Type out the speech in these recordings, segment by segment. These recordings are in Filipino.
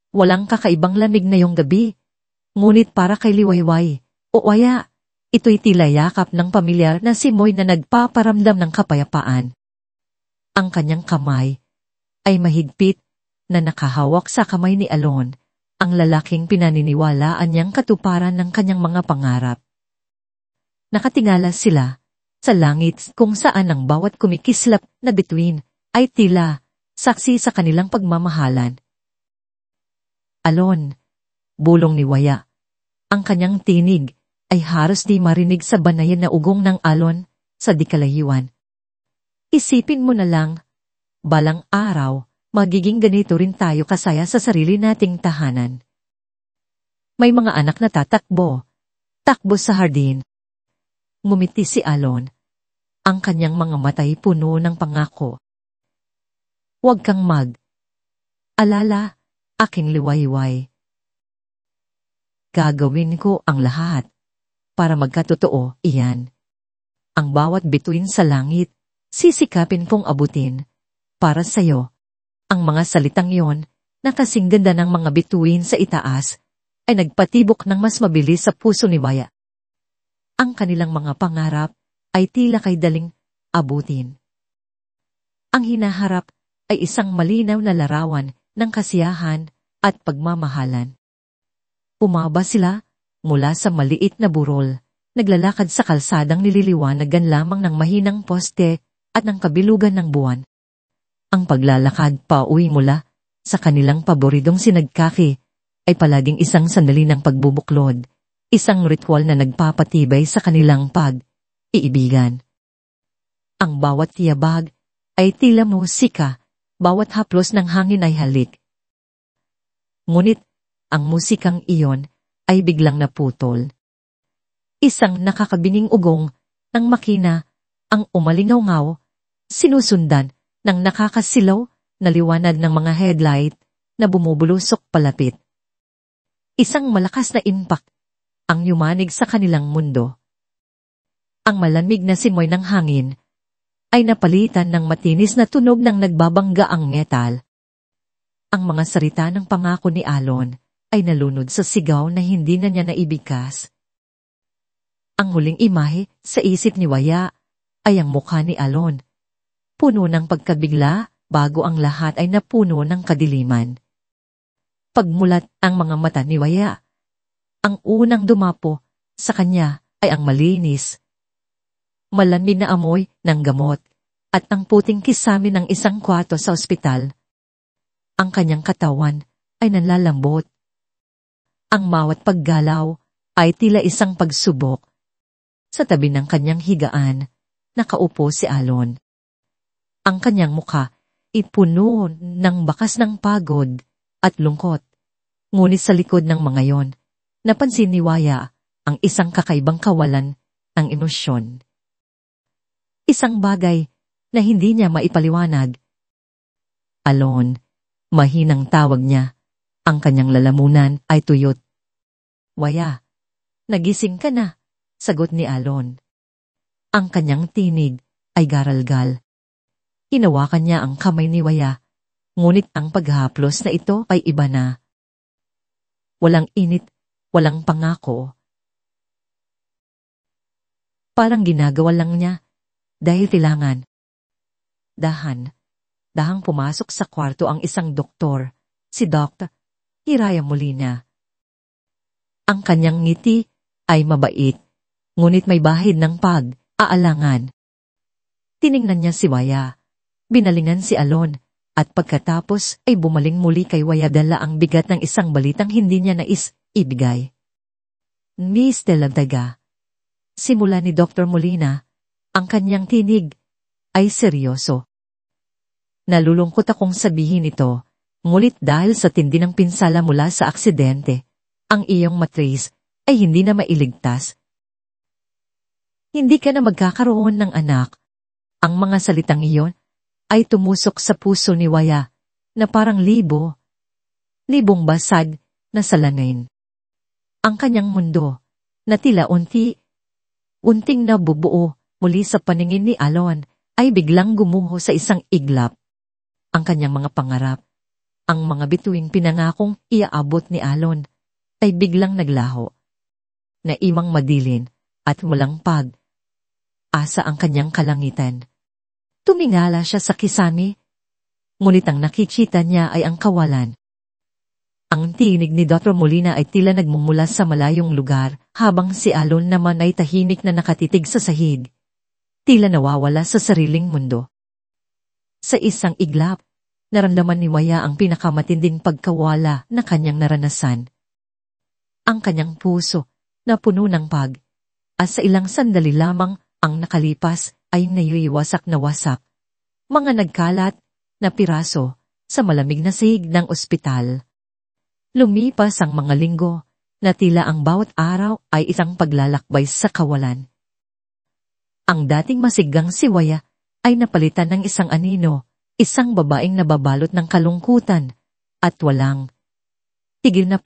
Walang kakaibang lamig na yung gabi. Ngunit para kay Liwayway, o Waya, ito'y tila yakap ng pamilyar na simoy na nagpaparamdam ng kapayapaan. Ang kanyang kamay ay mahigpit na nakahawak sa kamay ni Alon, ang lalaking pinaniniwalaan niyang katuparan ng kanyang mga pangarap. Nakatingala sila sa langit kung saan ang bawat kumikislap na bituin ay tila saksi sa kanilang pagmamahalan. Alon, bulong ni Waya. Ang kanyang tinig ay halos di marinig sa banayan na ugong ng alon sa dikalayuan. Isipin mo na lang, balang araw, magiging ganito rin tayo kasaya sa sarili nating tahanan. May mga anak na takbo sa hardin. Ngumiti si Alon. Ang kanyang mga matay puno ng pangako. Huwag kang alala, aking Liwayway. Gagawin ko ang lahat para magkatotoo iyan. Ang bawat bituin sa langit, sisikapin kong abutin para sa'yo. Ang mga salitang yon, na kasing ganda ng mga bituin sa itaas, ay nagpatibok ng mas mabilis sa puso ni Waya. Ang kanilang mga pangarap ay tila kay daling abutin. Ang hinaharap ay isang malinaw na larawan ng kasiyahan at pagmamahalan. Umaba sila mula sa maliit na burol, naglalakad sa kalsadang nililiwanagan lamang ng mahinang poste at ng kabilugan ng buwan. Ang paglalakad pauwi mula sa kanilang paboritong sinagkaki ay palaging isang sandali ng pagbubuklod, isang ritual na nagpapatibay sa kanilang pag-iibigan. Ang bawat tiyabag ay tila musika, bawat haplos ng hangin ay halik. Ngunit, ang musikang iyon ay biglang naputol. Isang nakakabining ugong ng makina ang umalingaw-ngaw, sinusundan ng nakakasilaw na liwanag ng mga headlight na bumubulusok palapit. Isang malakas na impact ang yumanig sa kanilang mundo. Ang malamig na simoy ng hangin ay napalitan ng matinis na tunog ng nagbabanggaang metal. Ang mga salita ng pangako ni Alon ay nalunod sa sigaw na hindi na niya naibigkas. Ang huling imahe sa isip ni Waya ay ang mukha ni Alon, puno ng pagkabigla bago ang lahat ay napuno ng kadiliman. Pagmulat ang mga mata ni Waya, ang unang dumapo sa kanya ay ang malinis, malamig na amoy ng gamot at ang puting kisame ng isang kwarto sa ospital. Ang kanyang katawan ay nanlalambot. Ang bawat paggalaw ay tila isang pagsubok. Sa tabi ng kanyang higaan, nakaupo si Alon. Ang kanyang mukha ipuno ng bakas ng pagod at lungkot. Ngunit sa likod ng mga yon, napansin ni Waya ang isang kakaibang kawalan ng emosyon. Isang bagay na hindi niya maipaliwanag. Alon, mahinang tawag niya. Ang kanyang lalamunan ay tuyot. Waya, nagising ka na, sagot ni Alon. Ang kanyang tinig ay garalgal. Hinawakan niya ang kamay ni Waya, ngunit ang paghaplos na ito ay iba na. Walang init, walang pangako. Parang ginagawa lang niya dahil kailangan. Dahang pumasok sa kwarto ang isang doktor, si Dr. Hiraya Molina. Ang kanyang ngiti ay mabait, ngunit may bahid ng pag-aalangan. Tiningnan niya si Waya, binalingan si Alon, at pagkatapos ay bumaling muli kay Waya dala ang bigat ng isang balitang hindi niya nais ibigay. Miss Delagdaga, simula ni Dr. Molina, ang kanyang tinig ay seryoso. Nalulungkot akong sabihin ito, ngunit dahil sa tindi ng pinsala mula sa aksidente, ang iyong matris ay hindi na mailigtas. Hindi ka na magkakaroon ng anak. Ang mga salitang iyon ay tumusok sa puso ni Waya na parang libong basag na salamin. Ang kanyang mundo na tila unting nabubuo muli sa paningin ni Alon ay biglang gumuho sa isang iglap. Ang kanyang mga pangarap, Ang mga bituing pinangakong iaabot ni Alon ay biglang naglaho. Naimang madilin at walang asa ang kanyang kalangitan. Tumingala siya sa kisame, ngunit ang nakikita niya ay ang kawalan. Ang tinig ni Dr. Molina ay tila nagmumula sa malayong lugar, habang si Alon naman ay tahimik na nakatitig sa sahig. Tila nawawala sa sariling mundo. Sa isang iglap, naramdaman ni Waya ang pinakamatinding pagkawala na kanyang naranasan. Ang kanyang puso, na puno ng at sa ilang sandali lamang ang nakalipas ay naiwasak na wasak. Mga nagkalat na piraso sa malamig na sahig ng ospital. Lumipas ang mga linggo na tila ang bawat araw ay isang paglalakbay sa kawalan. Ang dating masiggang si Waya ay napalitan ng isang anino, isang babaeng nababalot ng kalungkutan at walang tigil na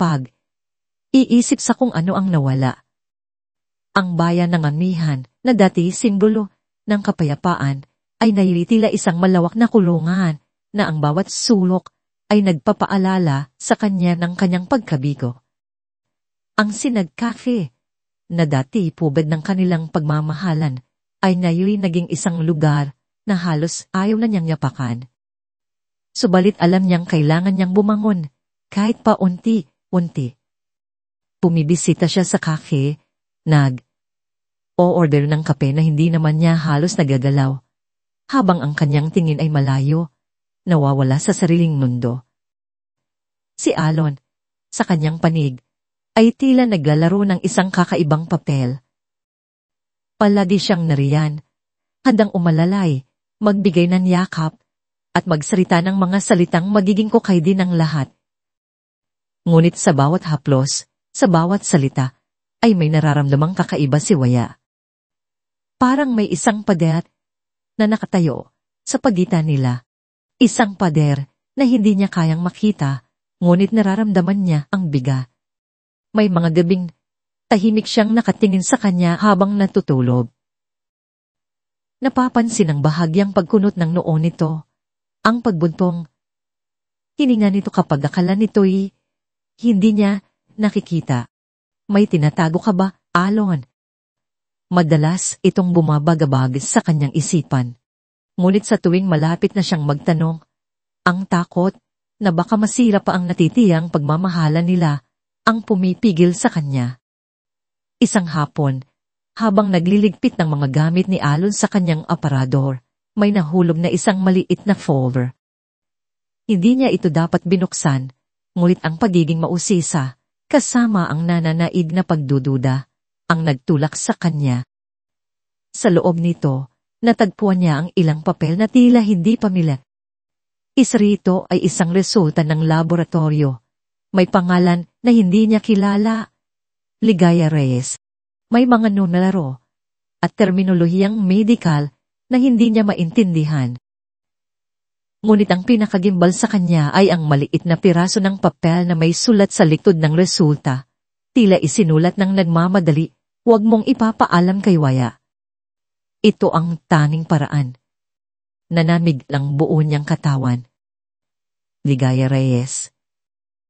iisip sa kung ano ang nawala. Ang bayan ng amihan na dati simbolo ng kapayapaan ay naitila isang malawak na kulungan na ang bawat sulok ay nagpapaalala sa kanya ng kanyang pagkabigo. Ang Sinag Cafe, na dati pubad ng kanilang pagmamahalan, ay naging isang lugar na halos ayaw na niyang yapakan. Subalit alam niyang kailangan niyang bumangon, kahit pa unti-unti. Pumibisita siya sa cafe, o-order ng kape na hindi naman niya halos nagagalaw, habang ang kanyang tingin ay malayo, nawawala sa sariling mundo. Si Alon, sa kanyang panig, ay tila naglalaro ng isang kakaibang papel. Palagi siyang nariyan, handang umalalay, magbigay ng yakap, at magsalita ng mga salitang magiging kukay din ng lahat. Ngunit sa bawat haplos, sa bawat salita, ay may nararamdamang kakaiba si Waya. Parang may isang pader na nakatayo sa pagitan nila. Isang pader na hindi niya kayang makita, ngunit nararamdaman niya ang biga. May mga gabing tahimik siyang nakatingin sa kanya habang natutulog. Napapansin ang bahagyang pagkunot ng noo nito, ang pagbuntong. Hininga nito kapag akala nito'y hindi niya nakikita. May tinatago ka ba, Alon? Madalas itong bumabagabag sa kanyang isipan. Ngunit sa tuwing malapit na siyang magtanong, ang takot na baka masira pa ang natitiyang pagmamahalan nila ang pumipigil sa kanya. Isang hapon, habang nagliligpit ng mga gamit ni Alon sa kanyang aparador, may nahulog na isang maliit na folder. Hindi niya ito dapat binuksan, ngunit ang pagiging mausisa, kasama ang nananaig na pagdududa, ang nagtulak sa kanya. Sa loob nito, natagpuan niya ang ilang papel na tila hindi pamilyar. Isa rito ay isang resulta ng laboratorio. May pangalan na hindi niya kilala. Ligaya Reyes. May mga numeralo at terminolohiyang medikal na hindi niya maintindihan. Ngunit ang pinakagimbal sa kanya ay ang maliit na piraso ng papel na may sulat sa likod ng resulta. Tila isinulat ng nagmamadali, huwag mong ipapaalam kay Waya. Ito ang tanging paraan. Nanamig lang buo niyang katawan. Ligaya Reyes.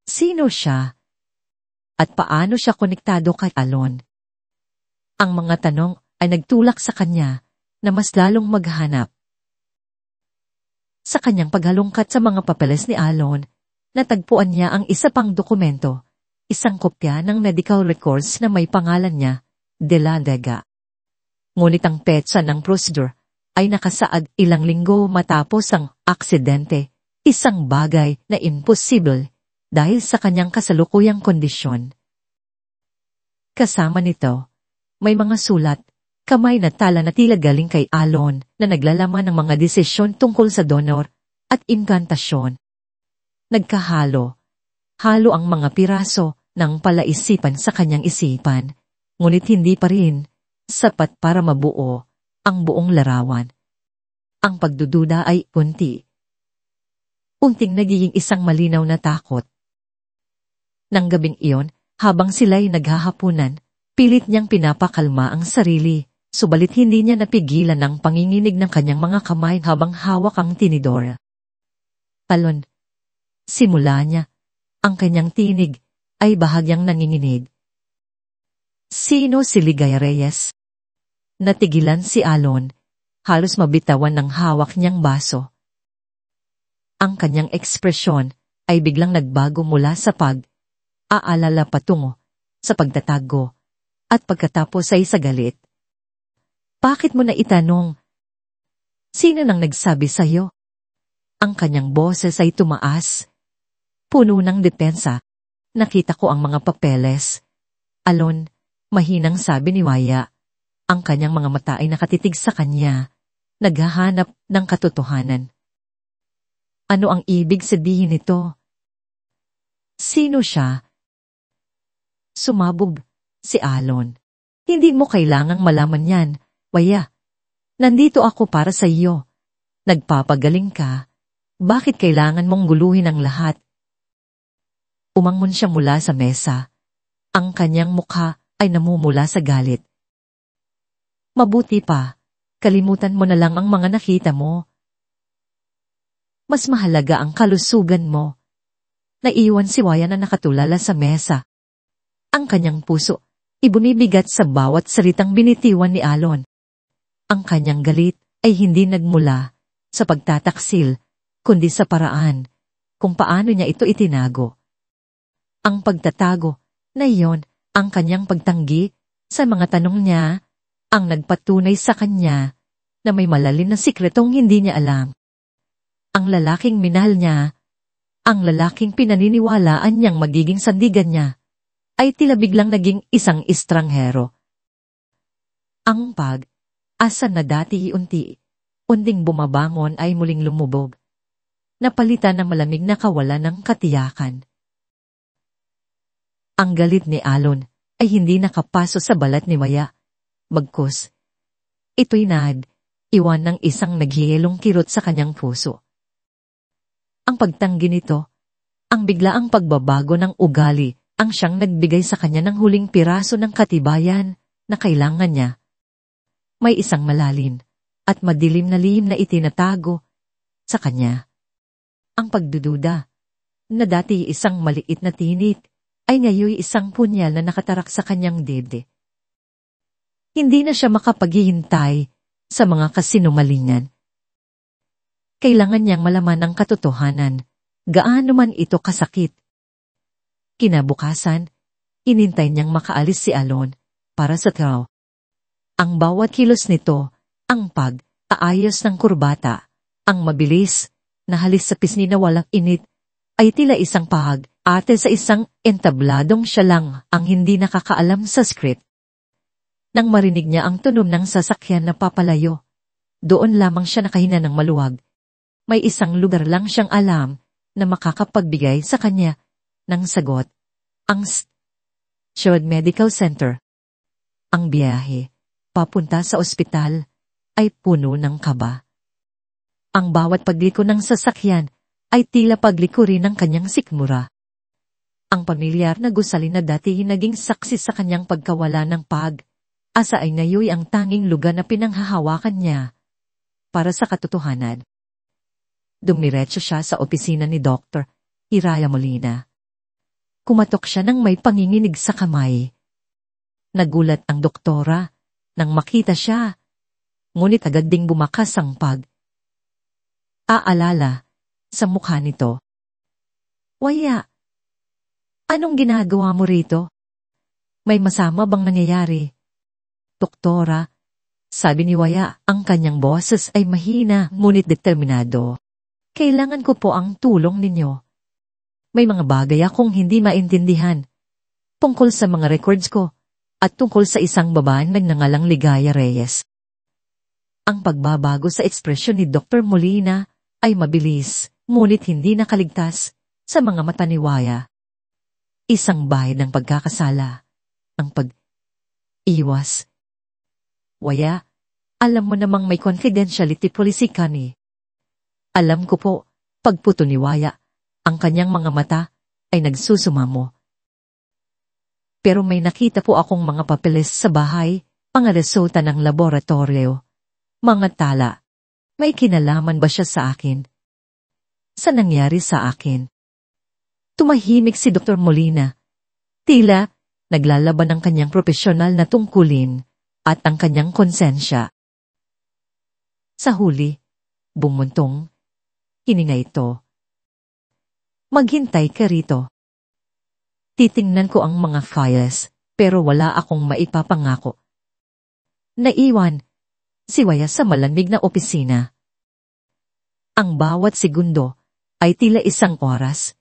Sino siya? At paano siya konektado kay Alon? Ang mga tanong ay nagtulak sa kanya na mas lalong maghanap. Sa kanyang paghalungkat sa mga papeles ni Alon, natagpuan niya ang isa pang dokumento, isang kopya ng medical records na may pangalan niya, De La Vega. Ngunit ang petsa ng procedure ay nakasaad ilang linggo matapos ang aksidente, isang bagay na imposible dahil sa kanyang kasalukuyang kondisyon. Kasama nito, may mga sulat, kamay na tala na tila galing kay Alon na naglalaman ng mga desisyon tungkol sa donor at inkantasyon. Nagkahalo ang mga piraso ng palaisipan sa kanyang isipan, ngunit hindi pa rin sapat para mabuo ang buong larawan. Ang pagdududa ay unting nagiging isang malinaw na takot. Nang gabing iyon, habang sila'y naghahapunan, pilit niyang pinapakalma ang sarili, subalit hindi niya napigilan ang panginginig ng kanyang mga kamay habang hawak ang tinidor. Alon, Simula niya, ang kanyang tinig ay bahagyang nanginginig. Sino si Ligaya Reyes? Natigilan si Alon, halos mabitawan ng hawak niyang baso. Ang kanyang ekspresyon ay biglang nagbago mula sa pag-aalala patungo sa pagtatago at pagkatapos ay sa galit. Bakit mo na itanong? Sino nang nagsabi sa'yo? Ang kanyang boses ay tumaas. Puno ng depensa. Nakita ko ang mga papeles. Alon, mahinang sabi ni Waya. Ang kanyang mga mata ay nakatitig sa kanya, naghahanap ng katotohanan. Ano ang ibig sabihin nito? Sino siya? Sumabog si Alon. Hindi mo kailangang malaman yan, Waya. Nandito ako para sa iyo. Nagpapagaling ka. Bakit kailangan mong guluhin ang lahat? Umangon siya mula sa mesa. Ang kanyang mukha ay namumula sa galit. Mabuti pa, kalimutan mo na lang ang mga nakita mo. Mas mahalaga ang kalusugan mo. Naiwan si Waya na nakatulala sa mesa. Ang kanyang puso, ibunibigat sa bawat salitang binitiwan ni Alon. Ang kanyang galit ay hindi nagmula sa pagtataksil, kundi sa paraan kung paano niya ito itinago. Ang pagtatago na iyon, ang kanyang pagtanggi sa mga tanong niya, ang nagpatunay sa kanya na may malalim na sikretong hindi niya alam. Ang lalaking minahal niya, ang lalaking pinaniniwalaan niyang magiging sandigan niya, ay tila biglang naging isang estranghero. Ang pag-asa na dati unting bumabangon ay muling lumubog, napalitan ng malamig na kawalan ng katiyakan. Ang galit ni Alon ay hindi nakapaso sa balat ni Waya. Bagkus, ito'y iwan ng isang naghihilong kirot sa kanyang puso. Ang pagtanggi nito, ang biglaang pagbabago ng ugali, ang siyang nagbigay sa kanya ng huling piraso ng katibayan na kailangan niya. May isang malalim at madilim na lihim na itinatago sa kanya. Ang pagdududa, na dati isang maliit na tinit, ay ngayon isang punyal na nakatarak sa kanyang dibdib. Hindi na siya makapaghihintay sa mga kasinungalingan. Kailangan niyang malaman ang katotohanan, gaano man ito kasakit. Kinabukasan, inintay niyang makaalis si Alon para sa trabaho. Ang bawat kilos nito, ang pag-aayos ng kurbata, ang mabilis na halis sa pisngi na walang init, ay tila isang pag-ate sa isang entabladong siya lang ang hindi nakakaalam sa script. Nang marinig niya ang tunog ng sasakyan na papalayo, doon lamang siya nakahina ng maluwag. May isang lugar lang siyang alam na makakapagbigay sa kanya ng sagot, ang Shod Medical Center. Ang biyahe, papunta sa ospital, ay puno ng kaba. Ang bawat pagliko ng sasakyan ay tila pagliko rin ng kanyang sikmura. Ang pamilyar na gusali na dati naging saksi sa kanyang pagkawala ng pag-asa ay ngayon ang tanging lugar na pinanghahawakan niya para sa katotohanan. Dumiretso siya sa opisina ni Dr. Hiraya Molina. Kumatok siya nang may panginginig sa kamay. Nagulat ang doktora nang makita siya, ngunit agad ding bumakas ang pag-aalala sa mukha nito. Waya, anong ginagawa mo rito? May masama bang nangyayari? Doktora, sabi ni Waya, ang kanyang boses ay mahina ngunit determinado. Kailangan ko po ang tulong ninyo. May mga bagay akong hindi maintindihan tungkol sa mga records ko at tungkol sa isang babaeng nagngangalang Ligaya Reyes. Ang pagbabago sa ekspresyon ni Dr. Molina ay mabilis, ngunit hindi nakaligtas sa mga mata ni Waya. Isang bahid ng pagkakasala, ang pag-iwas. Waya, alam mo namang may confidentiality policy ka ni. Alam ko po, pagputo ni Waya, ang kanyang mga mata ay nagsusumamo. Pero may nakita po akong mga papeles sa bahay, mga resulta ng laboratorio, mga tala. May kinalaman ba siya sa akin? Sa nangyari sa akin? Tumahimik si Dr. Molina. Tila, naglalaban ang kanyang profesional na tungkulin at ang kanyang konsensya. Sa huli, bumuntong, hininga ito. Maghintay ka rito. Titingnan ko ang mga files, pero wala akong maipapangako. Naiwan, si Waya sa malamig na opisina. Ang bawat segundo ay tila isang oras.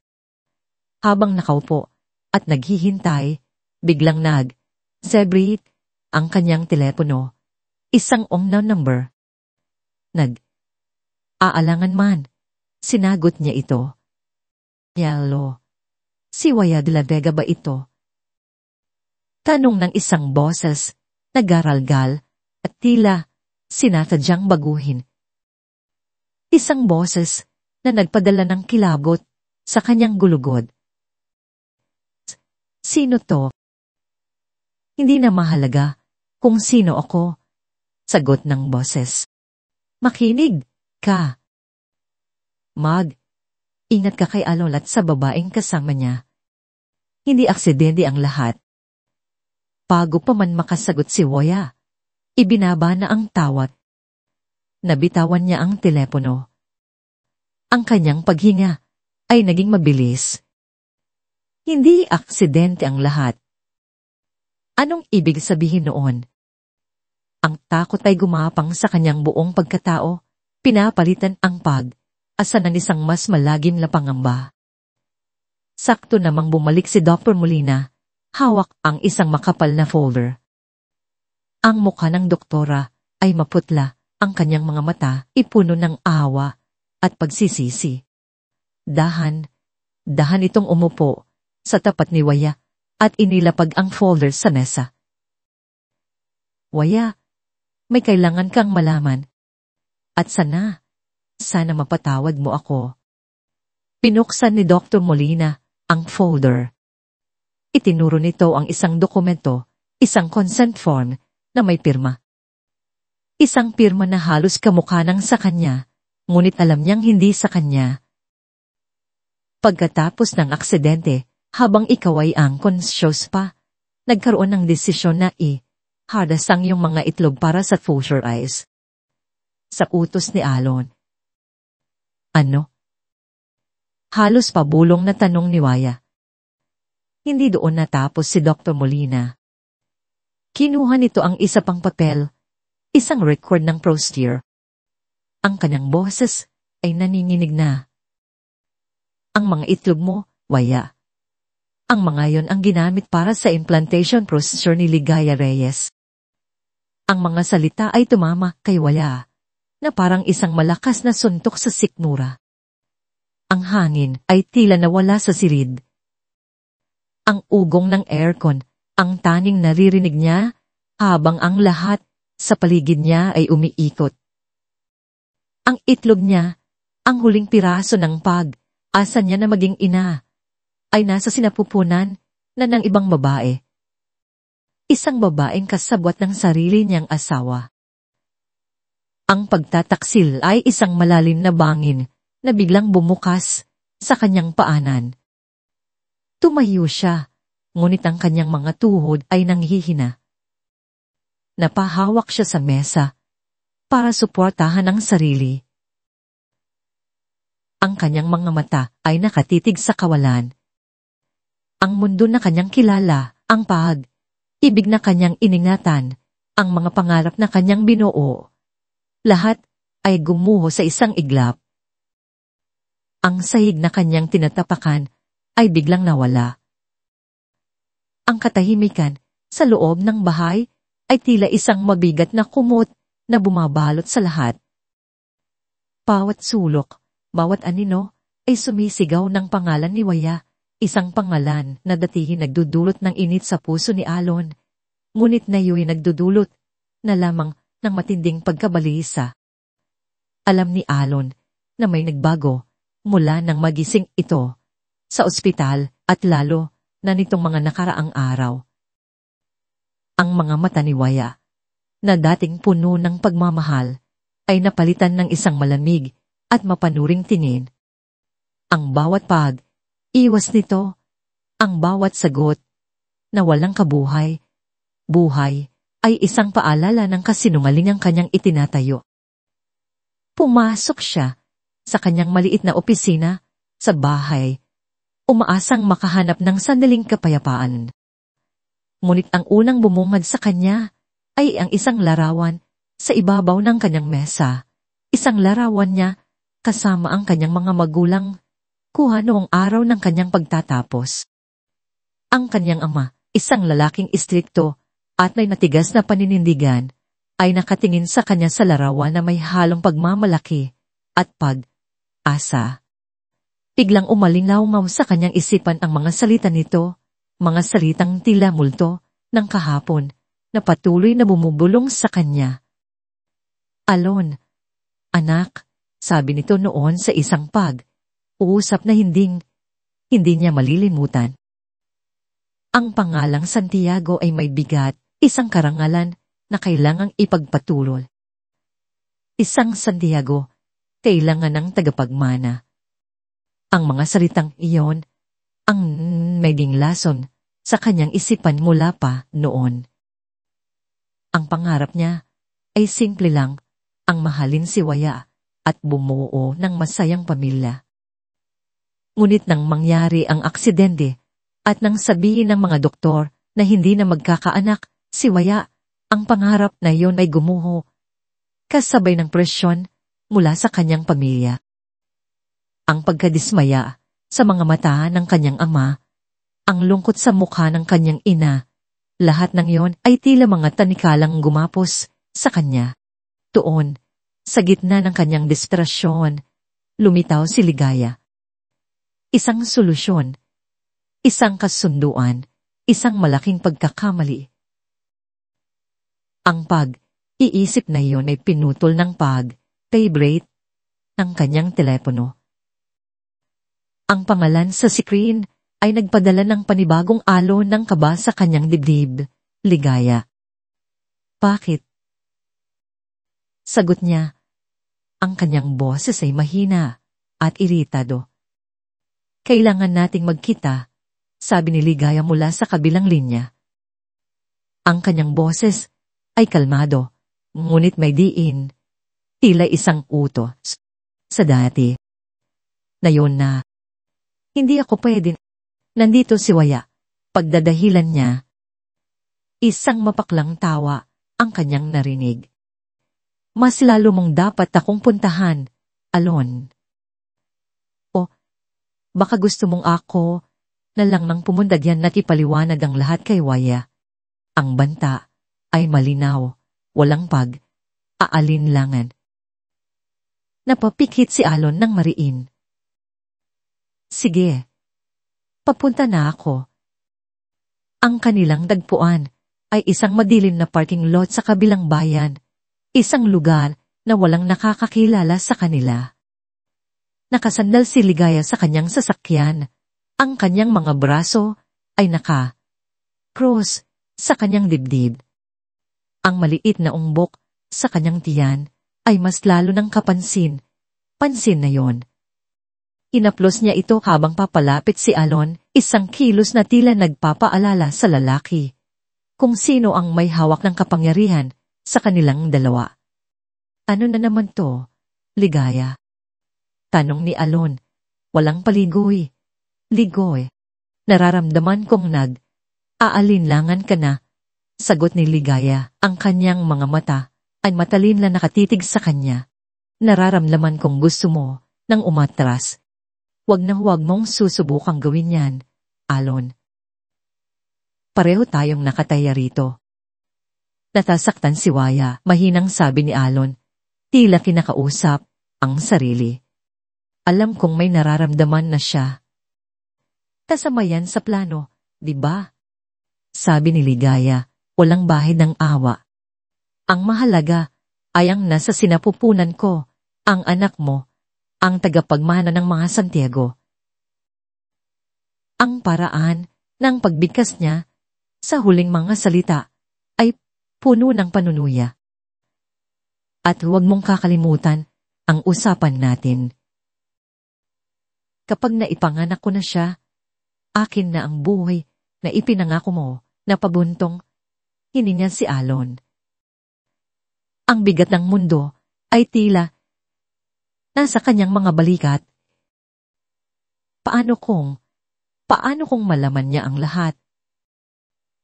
Habang nakaupo at naghihintay, biglang nag-vibrate ang kanyang telepono. Isang unknown number. Aalangan man, sinagot niya ito. Yalo, si Waya de la Vega ba ito? Tanong ng isang boses, nagaralgal, at tila sinatadyang baguhin. Isang boses na nagpadala ng kilabot sa kanyang gulugod. Sino to? Hindi na mahalaga kung sino ako, sagot ng boses. Makinig ka. Ingat ka kay Alon at sa babaeng kasama niya. Hindi aksidente ang lahat. Bago pa man makasagot si Waya, ibinaba na ang tawat. Nabitawan niya ang telepono. Ang kanyang paghinga ay naging mabilis. Hindi aksidente ang lahat. Anong ibig sabihin noon? Ang takot ay gumapang sa kanyang buong pagkatao, pinapalitan ang pag-asa ng isang mas malagim na pangamba. Sakto namang bumalik si Dr. Molina, hawak ang isang makapal na folder. Ang mukha ng doktora ay maputla, ang kanyang mga mata ipuno ng awa at pagsisisi. Dahan itong umupo sa tapat ni Waya at inilapag ang folder sa mesa. Waya, may kailangan kang malaman. At sana mapatawad mo ako. Pinuksan ni Dr. Molina ang folder. Itinuro nito ang isang dokumento, isang consent form na may pirma. Isang pirma na halos kamukha ng sa kanya, ngunit alam niyang hindi sa kanya. Pagkatapos ng aksidente, habang ikaw ay unconscious pa, nagkaroon ng desisyon na hardas ang iyong mga itlog para sa future eyes. Sa utos ni Alon. Ano? Halos pabulong na tanong ni Waya. Hindi doon natapos si Dr. Molina. Kinuha nito ang isa pang papel, isang record ng procedure. Ang kanyang boses ay naninginig na. Ang mga itlog mo, Waya. Ang mga yon ang ginamit para sa implantation procedure ni Ligaya Reyes. Ang mga salita ay tumama kay Waya, na parang isang malakas na suntok sa sikmura. Ang hangin ay tila nawala sa sirid. Ang ugong ng aircon, ang tanging naririnig niya, habang ang lahat sa paligid niya ay umiikot. Ang itlog niya, ang huling piraso ng pag-asa niya na maging ina, ay nasa sinapupunan na ng ibang babae. Isang babaeng kasabwat ng sarili niyang asawa. Ang pagtataksil ay isang malalim na bangin na biglang bumukas sa kanyang paanan. Tumayo siya, ngunit ang kanyang mga tuhod ay nanghihina. Napahawak siya sa mesa para suportahan ang sarili. Ang kanyang mga mata ay nakatitig sa kawalan. Ang mundo na kanyang kilala, ang pag-ibig na kanyang iningatan, ang mga pangarap na kanyang binuo, lahat ay gumuho sa isang iglap. Ang sahig na kanyang tinatapakan ay biglang nawala. Ang katahimikan sa loob ng bahay ay tila isang mabigat na kumot na bumabalot sa lahat. Bawat sulok, bawat anino ay sumisigaw ng pangalan ni Waya. Isang pangalan na datihin nagdudulot ng init sa puso ni Alon, ngunit ngayon nagdudulot na lamang ng matinding pagkabalisa. Alam ni Alon na may nagbago mula nang magising ito sa ospital at lalo na nitong mga nakaraang araw. Ang mga mata ni Waya, na dating puno ng pagmamahal, ay napalitan ng isang malamig at mapanuring tingin. Ang bawat Iwas nito ang bawat sagot na walang kabuhay. Buhay ay isang paalala ng kasinungalingang kanyang itinatayo. Pumasok siya sa kanyang maliit na opisina sa bahay, umaasang makahanap ng sandaling kapayapaan. Ngunit ang unang bumungad sa kanya ay ang isang larawan sa ibabaw ng kanyang mesa. Isang larawan niya kasama ang kanyang mga magulang, kuha noong araw ng kanyang pagtatapos. Ang kanyang ama, isang lalaking istrikto at may matigas na paninindigan, ay nakatingin sa kanya sa larawan na may halong pagmamalaki at pag-asa. Biglang umalingaw sa kanyang isipan ang mga salita nito, mga salitang tila multo ng kahapon na patuloy na bumubulong sa kanya. Alon, anak, sabi nito noon sa isang pag-uusap na hindi niya malilimutan. Ang pangalang Santiago ay may bigat, isang karangalan na kailangang ipagpatuloy. Isang Santiago, kailangan ng tagapagmana. Ang mga salitang iyon, ang naging lason sa kanyang isipan mula pa noon. Ang pangarap niya ay simple lang, ang mahalin si Waya at bumuo ng masayang pamilya. Ngunit nang mangyari ang aksidente at nang sabihin ng mga doktor na hindi na magkakaanak si Waya, ang pangarap na iyon ay gumuho, kasabay ng presyon mula sa kanyang pamilya. Ang pagkadismaya sa mga mata ng kanyang ama, ang lungkot sa mukha ng kanyang ina, lahat ng iyon ay tila mga tanikalang gumapos sa kanya. Tuon, sa gitna ng kanyang desperasyon, lumitaw si Ligaya. Isang solusyon, isang kasunduan, isang malaking pagkakamali. Ang pag-iisip na iyon ay pinutol ng pag-vibrate ng kanyang telepono. Ang pangalan sa screen ay nagpadala ng panibagong alon ng kaba sa kanyang dibdib, Ligaya. Bakit? Sagot niya, ang kanyang boses ay mahina at iritado. Kailangan nating magkita, sabi ni Ligaya mula sa kabilang linya. Ang kanyang boses ay kalmado, ngunit may diin, tila isang utos sa dati. Nayon na, hindi ako pwede. Nandito si Waya, pagdadahilan niya. Isang mapaklang tawa ang kanyang narinig. Mas lalo mong dapat akong puntahan, Alon. O, baka gusto mong ako na lang nang pumundadyan at ipaliwanag ang lahat kay Waya. Ang banta ay malinaw, walang pag-aalinlangan. Napapikit si Alon ng mariin. Sige, papunta na ako. Ang kanilang tagpuan ay isang madilim na parking lot sa kabilang bayan, isang lugar na walang nakakakilala sa kanila. Nakasandal si Ligaya sa kanyang sasakyan, ang kanyang mga braso ay naka-cross sa kanyang dibdib. Ang maliit na umbok sa kanyang tiyan ay mas lalo ng pansin na yon. Inaplos niya ito habang papalapit si Alon, isang kilos na tila nagpapaalala sa lalaki kung sino ang may hawak ng kapangyarihan sa kanilang dalawa. Ano na naman to, Ligaya? Tanong ni Alon, walang paligoy. Ligoy. Nararamdaman kong aalinlangan ka na. Sagot ni Ligaya, ang kanyang mga mata ay matalin na nakatitig sa kanya. Nararamdaman kong gusto mo nang umatras. Huwag mong susubukang gawin yan, Alon. Pareho tayong nakataya rito. Natasaktan si Waya, mahinang sabi ni Alon. Tila kinakausap ang sarili. Alam kong may nararamdaman na siya. Kasama yan sa plano, di ba? Sabi ni Ligaya, walang bahid ng awa. Ang mahalaga ay ang nasa sinapupunan ko, ang anak mo, ang tagapagmana ng mga Santiago. Ang paraan ng pagbigkas niya sa huling mga salita ay puno ng panunuya. At huwag mong kakalimutan ang usapan natin. Kapag naipanganak ko na siya, Akin na ang buhay na ipinangako mo na pabuntong, hininga si Alon. Ang bigat ng mundo ay tila nasa kanyang mga balikat. Paano kung malaman niya ang lahat?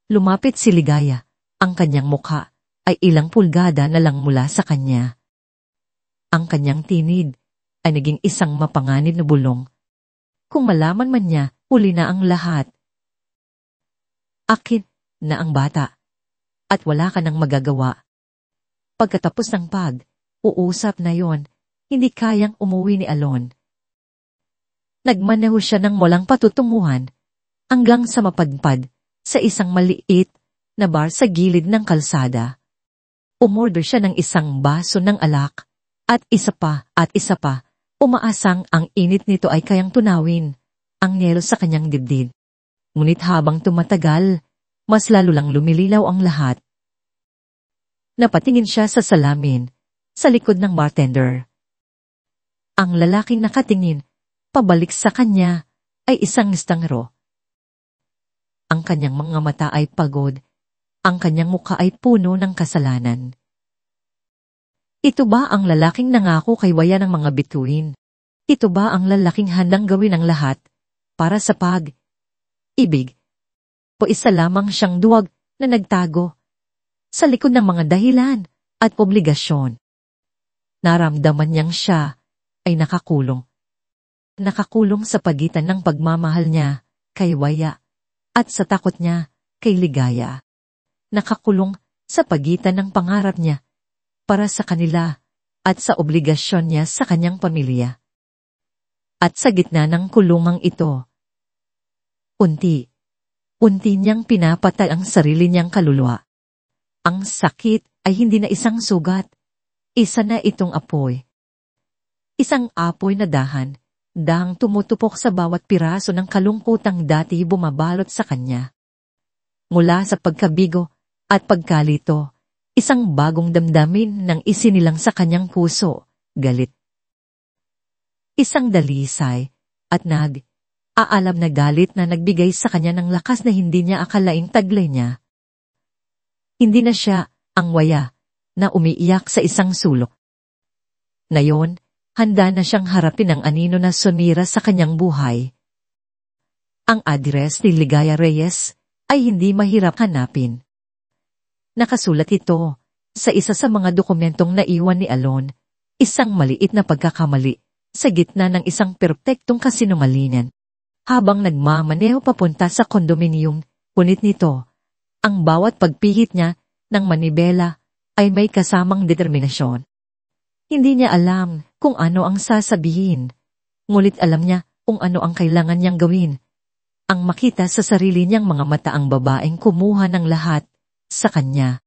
Lumapit si Ligaya, ang kanyang mukha ay ilang pulgada na lang mula sa kanya. Ang kanyang tinid ay naging isang mapanganib na bulong. Kung malaman man niya, huli na ang lahat. Akin na ang bata, at wala ka nang magagawa. Pagkatapos ng pag-uusap na yon, hindi kayang umuwi ni Alon. Nagmaneho siya ng walang patutunguhan hanggang sa mapadpad sa isang maliit na bar sa gilid ng kalsada. Umorder siya ng isang baso ng alak at isa pa, umaasang ang init nito ay kayang tunawin ang yelo sa kanyang dibdib. Ngunit habang tumatagal, mas lalo lang lumililaw ang lahat. Napatingin siya sa salamin sa likod ng bartender. Ang lalaking nakatingin pabalik sa kanya ay isang estangero. Ang kanyang mga mata ay pagod, ang kanyang mukha ay puno ng kasalanan. Ito ba ang lalaking nangako kay Waya ng mga bituin? Ito ba ang lalaking handang gawin ang lahat para sa pag-ibig? O isa lamang siyang duwag na nagtago sa likod ng mga dahilan at obligasyon? Naramdaman niyang siya ay nakakulong. Nakakulong sa pagitan ng pagmamahal niya kay Waya at sa takot niya kay Ligaya. Nakakulong sa pagitan ng pangarap niya para sa kanila at sa obligasyon niya sa kanyang pamilya. At sa gitna ng kulungang ito, unti niyang pinapatay ang sarili niyang kaluluwa. Ang sakit ay hindi na isang sugat, isa na itong apoy. Isang apoy na dahang tumutupok sa bawat piraso ng kalungkutang dati bumabalot sa kanya. Mula sa pagkabigo at pagkalito, isang bagong damdamin nang isinilang sa kanyang puso, galit. Isang dalisay at aalam na galit na nagbigay sa kanya ng lakas na hindi niya akalaing taglay niya. Hindi na siya ang Waya na umiiyak sa isang sulok. Ngayon, handa na siyang harapin ang anino na sumira sa kanyang buhay. Ang address ni Ligaya Reyes ay hindi mahirap hanapin. Nakasulat ito sa isa sa mga dokumentong naiwan ni Alon, isang maliit na pagkakamali sa gitna ng isang perpektong kasinungalingan. Habang nagmamaneho papunta sa kondominium, punit nito, ang bawat pagpihit niya ng manibela ay may kasamang determinasyon. Hindi niya alam kung ano ang sasabihin, ngulit alam niya kung ano ang kailangan niyang gawin. Ang makita sa sarili niyang mga mata ang babaeng kumuha ng lahat sa kanya.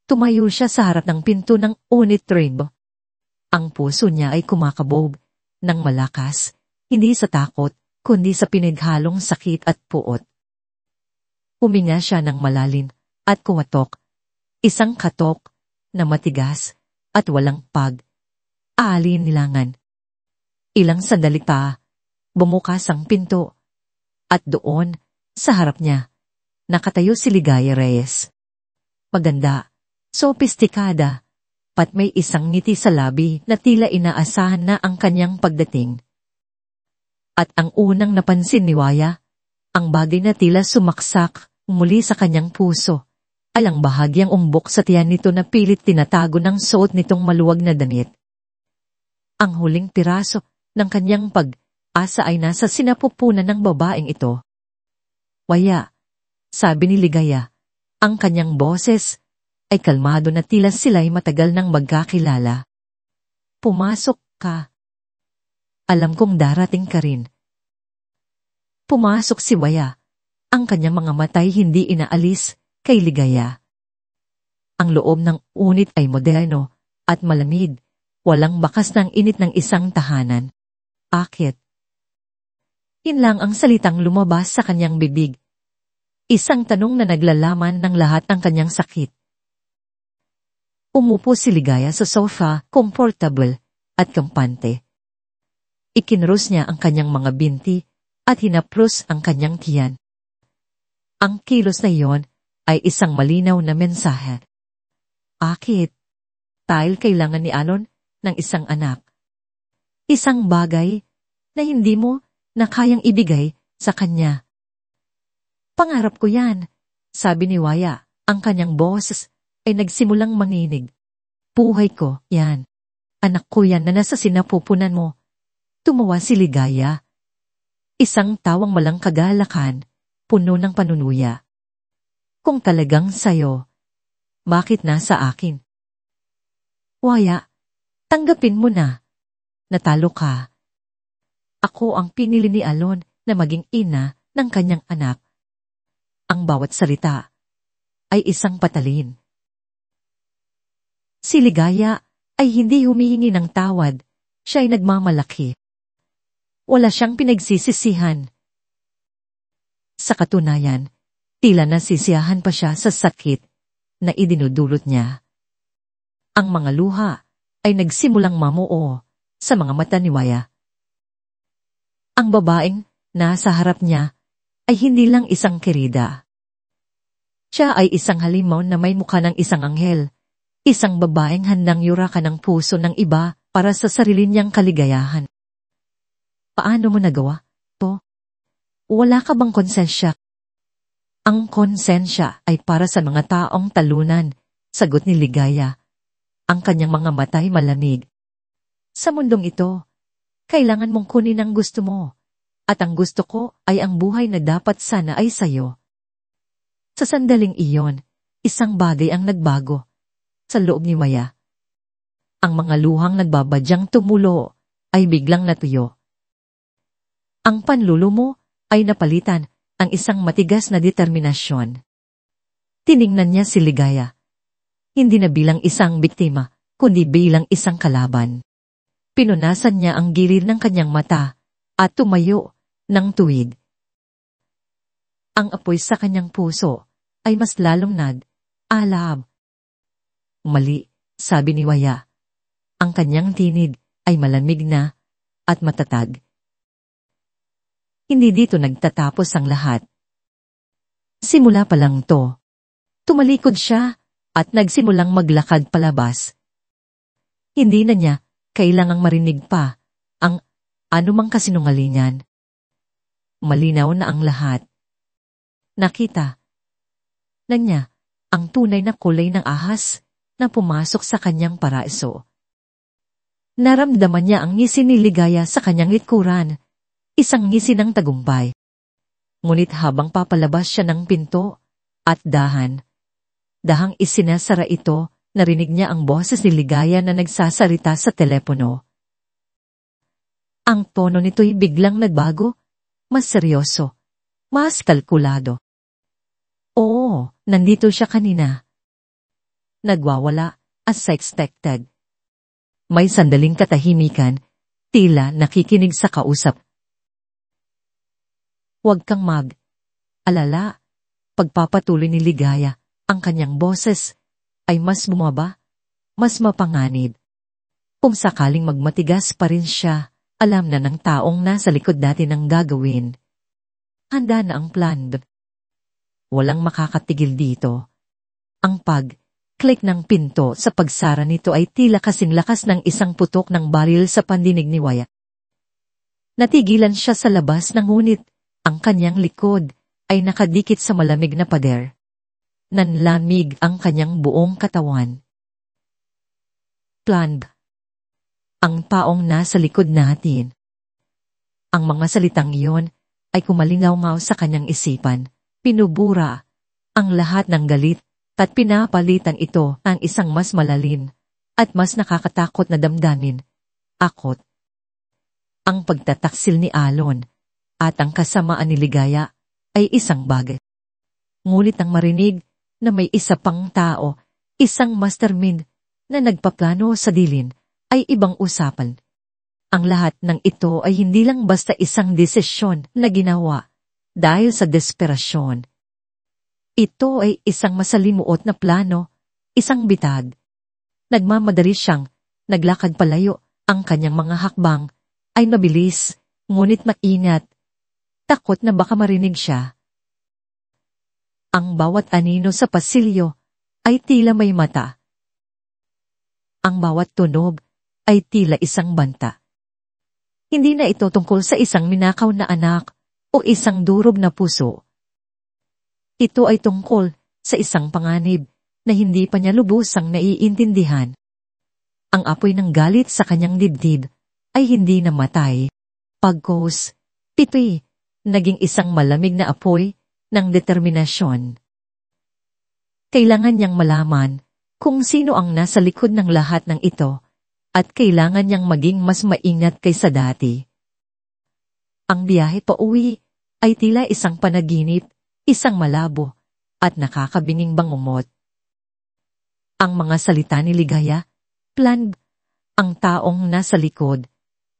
Tumayo siya sa harap ng pinto ng unit Rainbow. Ang puso niya ay kumakabog ng malakas, hindi sa takot, kundi sa pinaghalong sakit at puot. Huminga siya ng malalim at kuwatok, isang katok na matigas at walang pag-aalinlangan. Ilang sandali pa, bumukas ang pinto, at doon, sa harap niya, nakatayo si Ligaya Reyes. Maganda, sopistikada, pat may isang ngiti sa labi na tila inaasahan na ang kanyang pagdating. At ang unang napansin ni Waya, ang bagay na tila sumaksak muli sa kanyang puso, ay ang bahagyang umbok sa tiyan nito na pilit tinatago ng suot nitong maluwag na damit. Ang huling piraso ng kanyang pag-asa ay nasa sinapupunan ng babaeng ito. Waya, sabi ni Ligaya, ang kanyang boses ay kalmado na tila sila'y matagal nang magkakilala. Pumasok ka. Alam kong darating ka rin. Pumasok si Waya. Ang kanyang mga matay hindi inaalis kay Ligaya. Ang loob ng unit ay moderno at malamig, walang bakas ng init ng isang tahanan. Akit. Yun lang ang salitang lumabas sa kanyang bibig. Isang tanong na naglalaman ng lahat ng kanyang sakit. Umupo si Ligaya sa sofa, comfortable at kampante. Ikinros niya ang kanyang mga binti at hinaplos ang kanyang tiyan. Ang kilos na iyon ay isang malinaw na mensahe. Akit, dahil kailangan ni Alon ng isang anak. Isang bagay na hindi mo na kayang ibigay sa kanya. Pangarap ko yan, sabi ni Waya. Ang kanyang boses ay nagsimulang manginig. Buhay ko, yan. Anak ko yan na nasa sinapupunan mo. Tumawa si Ligaya. Isang tawang walang kagalakan, puno ng panunuya. Kung talagang sayo, bakit nasa akin? Waya, tanggapin mo na. Natalo ka. Ako ang pinili ni Alon na maging ina ng kanyang anak. Ang bawat salita ay isang patalin. Si Ligaya ay hindi humihingi ng tawad, siya ay nagmamalaki. Wala siyang pinagsisisihan. Sa katunayan, tila nasisiyahan pa siya sa sakit na idinudulot niya. Ang mga luha ay nagsimulang mamuo sa mga mata ni Waya. Ang babaeng nasa harap niya ay hindi lang isang kerida. Siya ay isang halimaw na may mukha ng isang anghel, isang babaeng handang yurakan ng puso ng iba para sa sarili niyang kaligayahan. Paano mo nagawa to? Wala ka bang konsensya? Ang konsensya ay para sa mga taong talunan, sagot ni Ligaya. Ang kanyang mga mata ay malamig. Sa mundong ito, kailangan mong kunin ang gusto mo, at ang gusto ko ay ang buhay na dapat sana ay sayo. Sa sandaling iyon, isang bagay ang nagbago sa loob ni Waya. Ang mga luhang nagbabadyang tumulo ay biglang natuyo. Ang panlulo mo ay napalitan ang isang matigas na determinasyon. Tiningnan niya si Ligaya. Hindi na bilang isang biktima, kundi bilang isang kalaban. Pinunasan niya ang gilid ng kanyang mata at tumayo ng tuwid. Ang apoy sa kanyang puso ay mas lalong nag-alab. Mali, sabi ni Waya. Ang kanyang tinig ay malamig na at matatag. Hindi dito nagtatapos ang lahat. Simula pa lang to. Tumalikod siya at nagsimulang maglakad palabas. Hindi na niya kailangang marinig pa ang anumang kasinungalingan. Malinaw na ang lahat. Nakita na niya ang tunay na kulay ng ahas na pumasok sa kanyang paraiso. Naramdaman niya ang ngisi ni Ligaya sa kanyang likuran, isang ngisi ng tagumpay. Ngunit habang papalabas siya ng pinto at dahang isinasara ito, narinig niya ang boses ni Ligaya na nagsasalita sa telepono. Ang tono nito'y biglang nagbago, mas seryoso, mas kalkulado. Oo, nandito siya kanina. Nagwawala, as expected. May sandaling katahimikan, tila nakikinig sa kausap. Huwag kang mag-alala. Pagpapatuloy ni Ligaya, ang kanyang boses ay mas bumaba, mas mapanganib. Kung sakaling magmatigas pa rin siya, alam na ng taong nasa likod dati ng gagawin. Handa na ang plan. Walang makakatigil dito. Ang pag-click ng pinto sa pagsara nito ay tila kasing lakas ng isang putok ng baril sa pandinig ni Waya. Natigilan siya sa labas ngunit ang kanyang likod ay nakadikit sa malamig na pader. Nanlamig ang kanyang buong katawan. Plan. Ang taong nasa likod natin. Ang mga salitang iyon ay kumalingaw-ngaw sa kanyang isipan. Pinubura ang lahat ng galit at pinapalitan ito ng isang mas malalim at mas nakakatakot na damdamin. Akot. Ang pagtataksil ni Alon at ang kasamaan ni Ligaya ay isang bagay. Ngunit ang marinig na may isa pang tao, isang mastermind na nagpaplano sa dilin, ay ibang usapan. Ang lahat ng ito ay hindi lang basta isang desisyon na ginawa dahil sa desperasyon. Ito ay isang masalimuot na plano, isang bitag. Nagmamadali siyang naglakad palayo, ang kanyang mga hakbang ay mabilis, ngunit maingat. takot na baka marinig siya. Ang bawat anino sa pasilyo ay tila may mata. Ang bawat tunog ay tila isang banta. Hindi na ito tungkol sa isang ninakaw na anak o isang durog na puso. Ito ay tungkol sa isang panganib na hindi pa niya lubusang naiintindihan. Ang apoy ng galit sa kanyang dibdib ay hindi namatay. Pagkos, ito'y naging isang malamig na apoy ng determinasyon. Kailangan niyang malaman kung sino ang nasa likod ng lahat ng ito at kailangan niyang maging mas maingat kaysa dati. Ang biyahe pa uwi ay tila isang panaginip, isang malabo, at nakakabinging bangungot. Ang mga salita ni Ligaya, plan, ang taong nasa likod,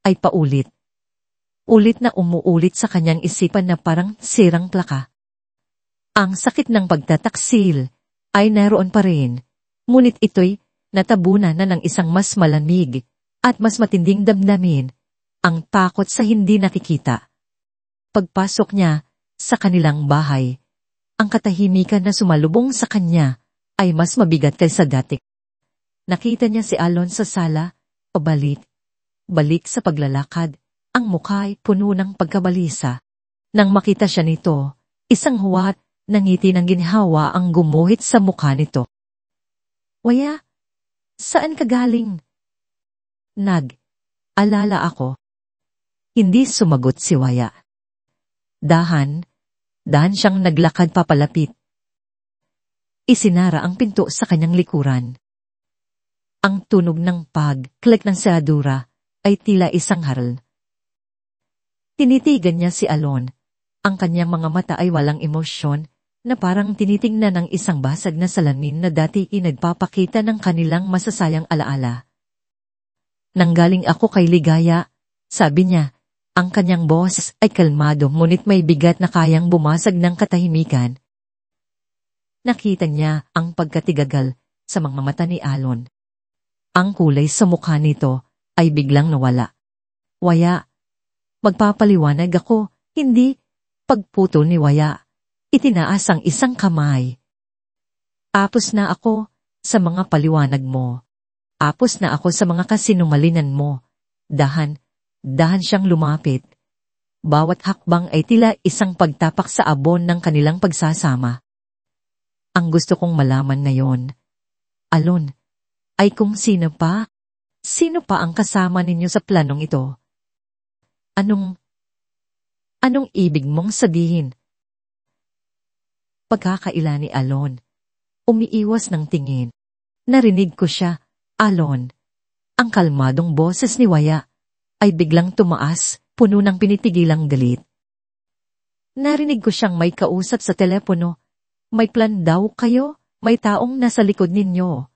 ay paulit. Ulit na umuulit sa kanyang isipan na parang sirang plaka. Ang sakit ng pagtataksil ay naroon pa rin, ngunit ito'y natabunan na ng isang mas malamig at mas matinding damdamin, ang takot sa hindi nakikita. Pagpasok niya sa kanilang bahay, ang katahimikan na sumalubong sa kanya ay mas mabigat kaysa dati. Nakita niya si Alon sa sala, pabalik sa paglalakad, ang mukha ay puno ng pagkabalisa. Nang makita siya nito, isang huwat ng ngiti ng ginhawa ang gumuhit sa mukha nito. Waya, saan ka galing? Alala ako. Hindi sumagot si Waya. Dahan siyang naglakad papalapit. Isinara ang pinto sa kanyang likuran. Ang tunog ng pag-click ng seradura ay tila isang haral. Tinitigan niya si Alon. Ang kanyang mga mata ay walang emosyon na parang tinitingnan ng isang basag na salamin na dati nagpapakita ng kanilang masasayang alaala. Nanggaling ako kay Ligaya, sabi niya. Ang kanyang boss ay kalmado ngunit may bigat na kayang bumasag ng katahimikan. Nakita niya ang pagkatigagal sa mga mata ni Alon. Ang kulay sa mukha nito ay biglang nawala. Waya, magpapaliwanag ako, hindi. Pagputol ni Waya, itinaas ang isang kamay. Apos na ako sa mga paliwanag mo. Apos na ako sa mga kasinungalingan mo. Dahan siyang lumapit. Bawat hakbang ay tila isang pagtapak sa abon ng kanilang pagsasama. Ang gusto kong malaman ngayon, Alon, ay kung sino pa ang kasama ninyo sa planong ito? Anong ibig mong sabihin? Pagkakaila ni Alon, umiiwas ng tingin. Narinig ko siya, Alon. Ang kalmadong boses ni Waya ay biglang tumaas, puno ng pinitigilang galit. Narinig ko siyang may kausap sa telepono. May plan daw kayo, may taong nasa likod ninyo.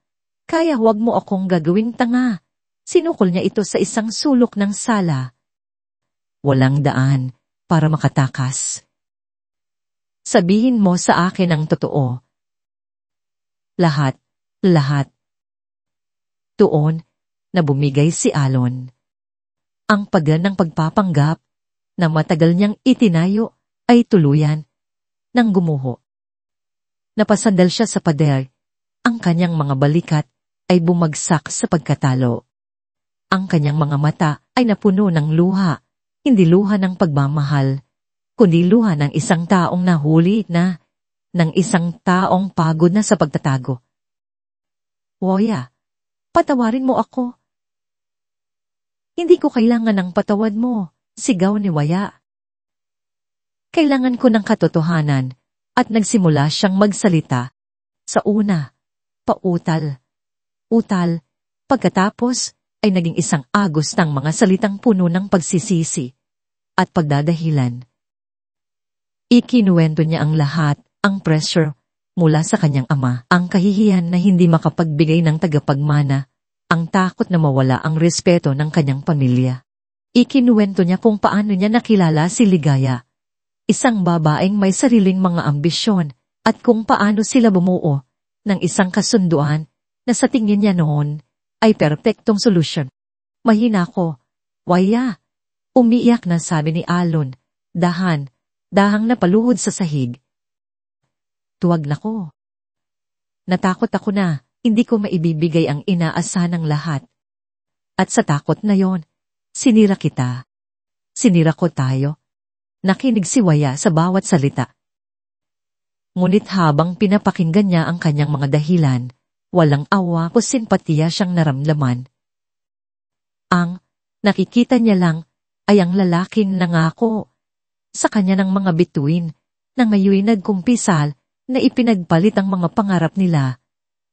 Kaya huwag mo akong gagawing tanga. Sinukol niya ito sa isang sulok ng sala. Walang daan para makatakas. Sabihin mo sa akin ang totoo. Lahat. Tuon na bumigay si Alon. Ang pagal ng pagpapanggap na matagal niyang itinayo ay tuluyan nang gumuho. Napasandal siya sa pader. Ang kanyang mga balikat ay bumagsak sa pagkatalo. Ang kanyang mga mata ay napuno ng luha, hindi luha ng pagmamahal, kundi luha ng isang taong nahuli na, ng isang taong pagod na sa pagtatago. Waya, patawarin mo ako. Hindi ko kailangan ng patawad mo, sigaw ni Waya. Kailangan ko ng katotohanan at nagsimula siyang magsalita. Sa una, pautal. Pagkatapos ay naging isang agos ng mga salitang puno ng pagsisisi at pagdadahilan. Ikinuwento niya ang lahat, ang pressure mula sa kanyang ama, ang kahihiyan na hindi makapagbigay ng tagapagmana, ang takot na mawala ang respeto ng kanyang pamilya. Ikinuwento niya kung paano niya nakilala si Ligaya, isang babaeng may sariling mga ambisyon, at kung paano sila bumuo ng isang kasunduan na sa tingin niya noon ay perpektong solusyon. Mahina ko, Waya, umiiyak na sabi ni Alon, dahan, dahang napaluhod sa sahig. Tuwag na ko. Natakot ako na hindi ko maibibigay ang inaasahan ng lahat. At sa takot na yon, sinira kita. Sinira ko tayo. Nakinig si Waya sa bawat salita. Ngunit habang pinapakinggan niya ang kanyang mga dahilan, walang awa o simpatiya siyang naramdaman. Ang nakikita niya lang ay ang lalaking nangako sa kanya ng mga bituin na ngayon nagkumpisal na ipinagpalit ang mga pangarap nila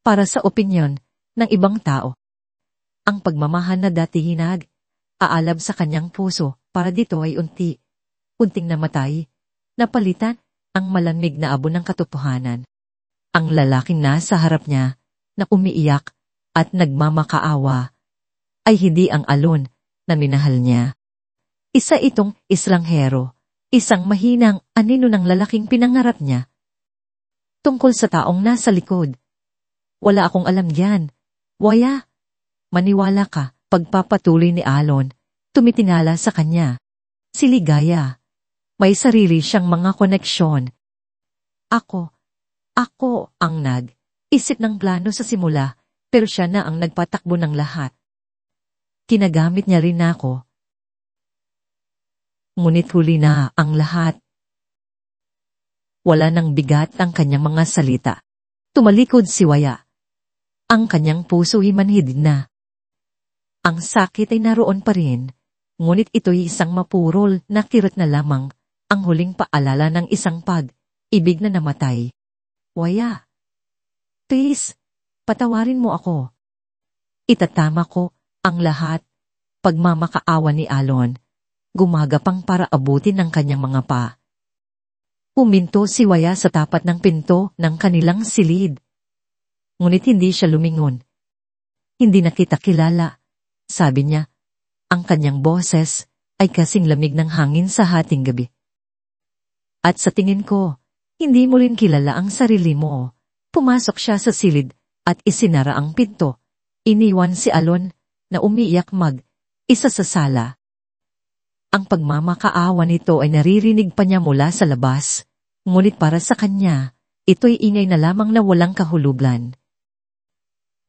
para sa opinyon ng ibang tao. Ang pagmamahal na dati hinag, aalab sa kanyang puso para dito ay unting namatay, napalitan ang malamig na abo ng katotohanan. Ang lalaking nasa harap niya na umiiyak at nagmamakaawa ay hindi ang Alon na minahal niya. Isa itong estranghero, isang mahinang anino ng lalaking pinangarap niya. Tungkol sa taong nasa likod. Wala akong alam yan. Waya, maniwala ka, pagpapatuloy ni Alon, tumitingala sa kanya. Si Ligaya, may sarili siyang mga koneksyon. Ako ang isip ng plano sa simula, pero siya na ang nagpatakbo ng lahat. Kinagamit niya rin ako. Ngunit huli na ang lahat. Wala nang bigat ang kanyang mga salita. Tumalikod si Waya. Ang kanyang puso ay manhid na. Ang sakit ay naroon pa rin, ngunit ito'y isang mapurol na kirot na lamang, ang huling paalala ng isang pag-ibig na namatay. Waya, please, patawarin mo ako. Itatama ko ang lahat. Pagmamakaawa ni Alon, gumagapang para abutin ng kanyang mga pa. Huminto si Waya sa tapat ng pinto ng kanilang silid. Ngunit hindi siya lumingon. Hindi na kita kilala, sabi niya. Ang kanyang boses ay kasing lamig ng hangin sa hating gabi. At sa tingin ko, hindi mo rin kilala ang sarili mo. Pumasok siya sa silid at isinara ang pinto. Iniwan si Alon na umiiyak isa sa sala. Ang pagmamakaawa nito ay naririnig pa niya mula sa labas. Ngunit para sa kanya, ito'y ingay na lamang na walang kahulugan.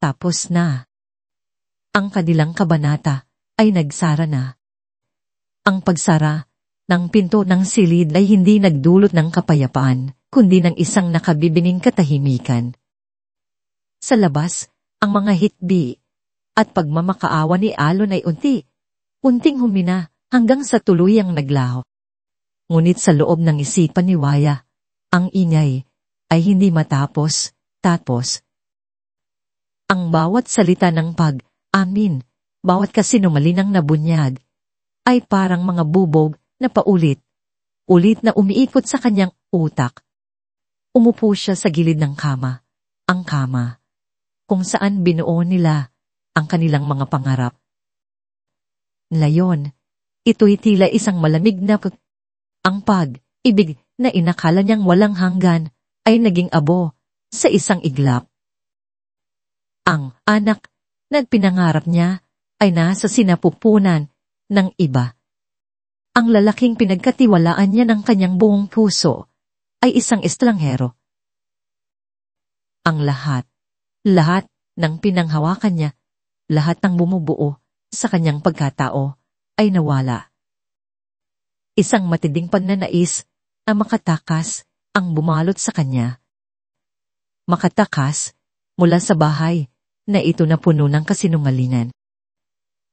Tapos na. Ang kanilang kabanata ay nagsara na. Ang pagsara ng pinto ng silid ay hindi nagdulot ng kapayapaan, kundi ng isang nakabibinging katahimikan. Sa labas, ang mga hitbi at pagmamakaawa ni Alon ay unting humina hanggang sa tuluyang naglaho. Ngunit sa loob ng isipan ni Waya, ang ingay ay hindi matapos. Ang bawat salita ng pag-amin, bawat kasinungalingang nabunyag, ay parang mga bubog na paulit-ulit na umiikot sa kanyang utak. Umupo siya sa gilid ng kama, ang kama, kung saan binuo nila ang kanilang mga pangarap. Ngayon, ito'y tila isang malamig na ang pag-ibig na inakala niyang walang hanggan ay naging abo sa isang iglap. Ang anak na pinangarap niya ay nasa sinapupunan ng iba. Ang lalaking pinagkatiwalaan niya ng kanyang buong puso ay isang estranghero. Ang lahat ng pinanghawakan niya, lahat ng bumubuo sa kanyang pagkatao ay nawala. Isang matinding pagnanais na makatakas ang bumalot sa kanya. Makatakas mula sa bahay na ito na puno ng kasinungalingan.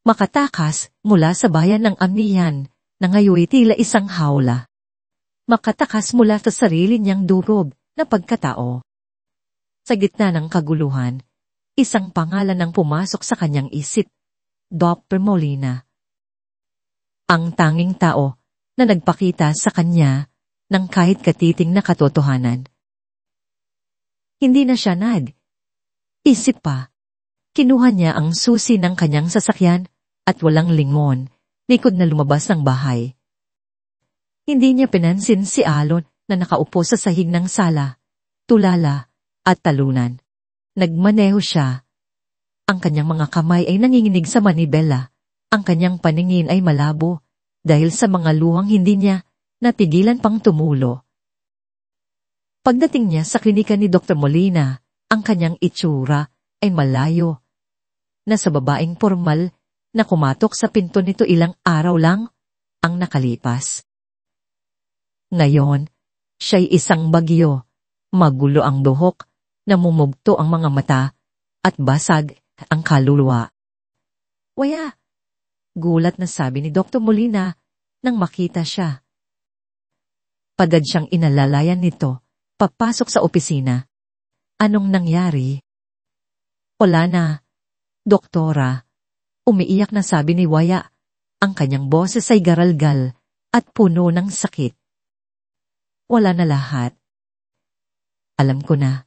Makatakas mula sa bayan ng Amihan na ngayon tila isang hawla. Makatakas mula sa sarili niyang durog na pagkatao. Sa gitna ng kaguluhan, isang pangalan ang pumasok sa kanyang isip, Dr. Molina. Ang tanging tao na nagpakita sa kanya ng kahit katiting na katotohanan. Hindi na siya isip pa. Kinuha niya ang susi ng kanyang sasakyan at walang lingon, likod na lumabas ng bahay. Hindi niya pinansin si Alon na nakaupo sa sahig ng sala, tulala at talunan. Nagmaneho siya. Ang kanyang mga kamay ay nanginginig sa manibela. Ang kanyang paningin ay malabo dahil sa mga luhang hindi niya natigilan pang tumulo. Pagdating niya sa klinika ni Dr. Molina, ang kanyang itsura ay malayo. Nasa babaeng formal na kumatok sa pinto nito ilang araw lang ang nakalipas. Ngayon, siya'y isang bagyo, magulo ang buhok, namumugto ang mga mata, at basag ang kaluluwa. Waya! Gulat na sabi ni Dr. Molina nang makita siya. Padad siyang inalalayan nito, papasok sa opisina. Anong nangyari? Wala na, doktora. Umiiyak na sabi ni Waya. Ang kanyang boses ay garalgal at puno ng sakit. Wala na lahat. Alam ko na.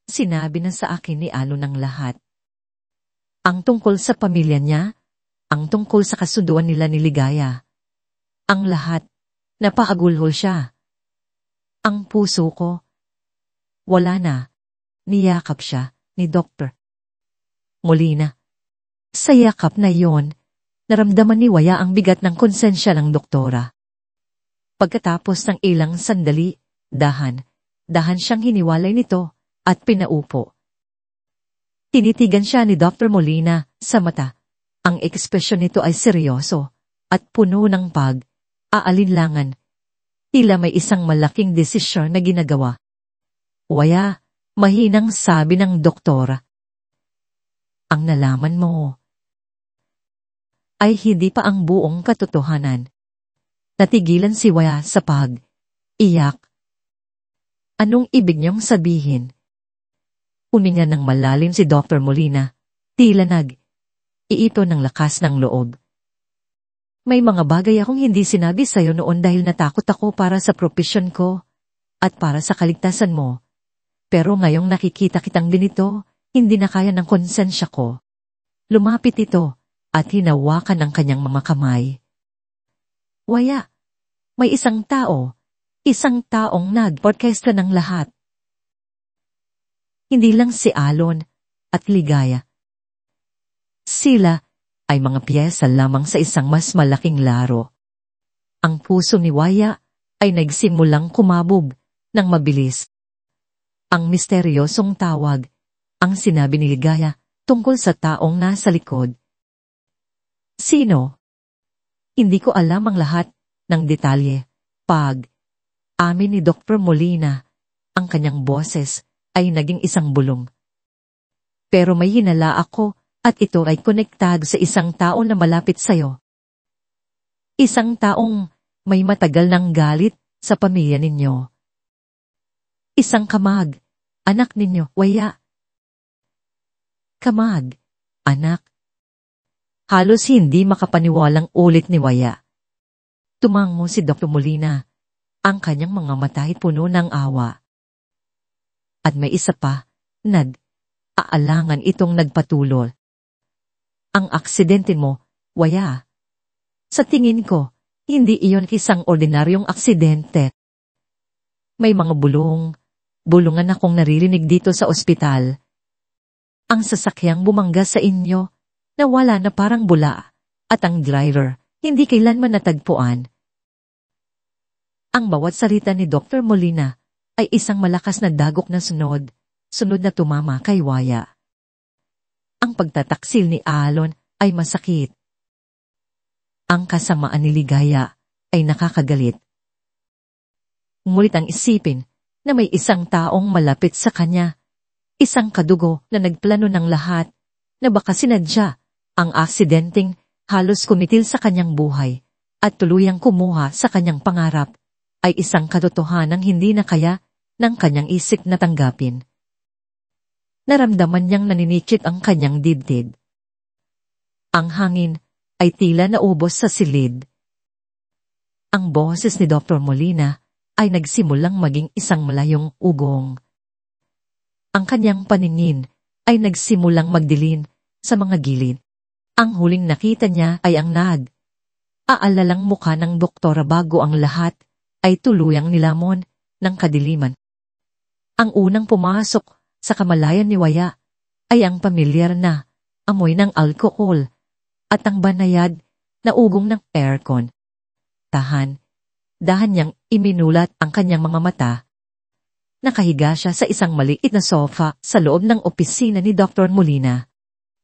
Sinabi na sa akin ni Alon ang lahat. Ang tungkol sa pamilya niya, ang tungkol sa kasunduan nila ni Ligaya. Ang lahat, napaagulhol siya. Ang puso ko, wala na. Niyakap siya ni Dr. Molina. Sa yakap na yon, naramdaman ni Waya ang bigat ng konsensya ng doktora. Pagkatapos ng ilang sandali, dahan siyang hiniwalay nito at pinaupo. Tinitigan siya ni Dr. Molina sa mata. Ang ekspresyon nito ay seryoso at puno ng pag-aalinlangan. Tila may isang malaking desisyon na ginagawa. Waya, mahinang sabi ng doktora. Ang nalaman mo ay hindi pa ang buong katotohanan. Natigilan si Waya sa pag-iyak. Anong ibig niyong sabihin? Huminga ng malalim si Dr. Molina, tila iito ng lakas ng loob. May mga bagay akong hindi sinabi sa'yo noon dahil natakot ako para sa propesyon ko at para sa kaligtasan mo. Pero ngayong nakikita kitang ganito, hindi na kaya ng konsensya ko. Lumapit ito at hinawakan ang kanyang mga kamay. Waya, may isang taong nag-orkestra ng lahat. Hindi lang si Alon at Ligaya. Sila ay mga piyesa lamang sa isang mas malaking laro. Ang puso ni Waya ay nagsimulang kumabog ng mabilis. Ang misteryosong tawag, ang sinabi ni Ligaya tungkol sa taong nasa likod. Sino? Hindi ko alam ang lahat ng detalye. Amin ni Dr. Molina, ang kanyang boses ay naging isang bulong. Pero may hinala ako at ito ay konektado sa isang tao na malapit sa'yo. Isang taong may matagal ng galit sa pamilya ninyo. Isang kamag, anak ninyo, Waya. Kamag, anak. Halos hindi makapaniwalang ulit ni Waya. Tumango si Dr. Molina. Ang kanyang mga mata ay puno ng awa. At may isa pa, aalangan itong nagpatulol. Ang aksidente mo, Waya. Sa tingin ko, hindi iyon isang ordinaryong aksidente. May mga bulungan akong naririnig dito sa ospital. Ang sasakyang bumangga sa inyo, nawala na parang bula, at ang driver, hindi kailanman natagpuan. Ang bawat salita ni Dr. Molina ay isang malakas na dagok na sunod na tumama kay Waya. Ang pagtataksil ni Alon ay masakit. Ang kasamaan ni Ligaya ay nakakagalit. Ngunit ang isipin na may isang taong malapit sa kanya, isang kadugo na nagplano ng lahat, na baka sinadya ang aksidenteng halos kumitil sa kanyang buhay at tuluyang kumuha sa kanyang pangarap, ay isang katotohanang hindi na kaya ng kanyang isip na tanggapin. Naramdaman niyang naninikit ang kanyang dibdib. Ang hangin ay tila naubos sa silid. Ang boses ni Dr. Molina ay nagsimulang maging isang malayong ugong. Ang kanyang paningin ay nagsimulang magdilim sa mga gilid. Ang huling nakita niya ay ang aalalang mukha ng doktora bago ang lahat ay tuluyang nilamon ng kadiliman. Ang unang pumasok sa kamalayan ni Waya ay ang pamilyar na amoy ng alkohol at ang banayad na ugong ng aircon. Tahan, Dahan niyang iminulat ang kanyang mga mata. Nakahiga siya sa isang maliit na sofa sa loob ng opisina ni Dr. Molina.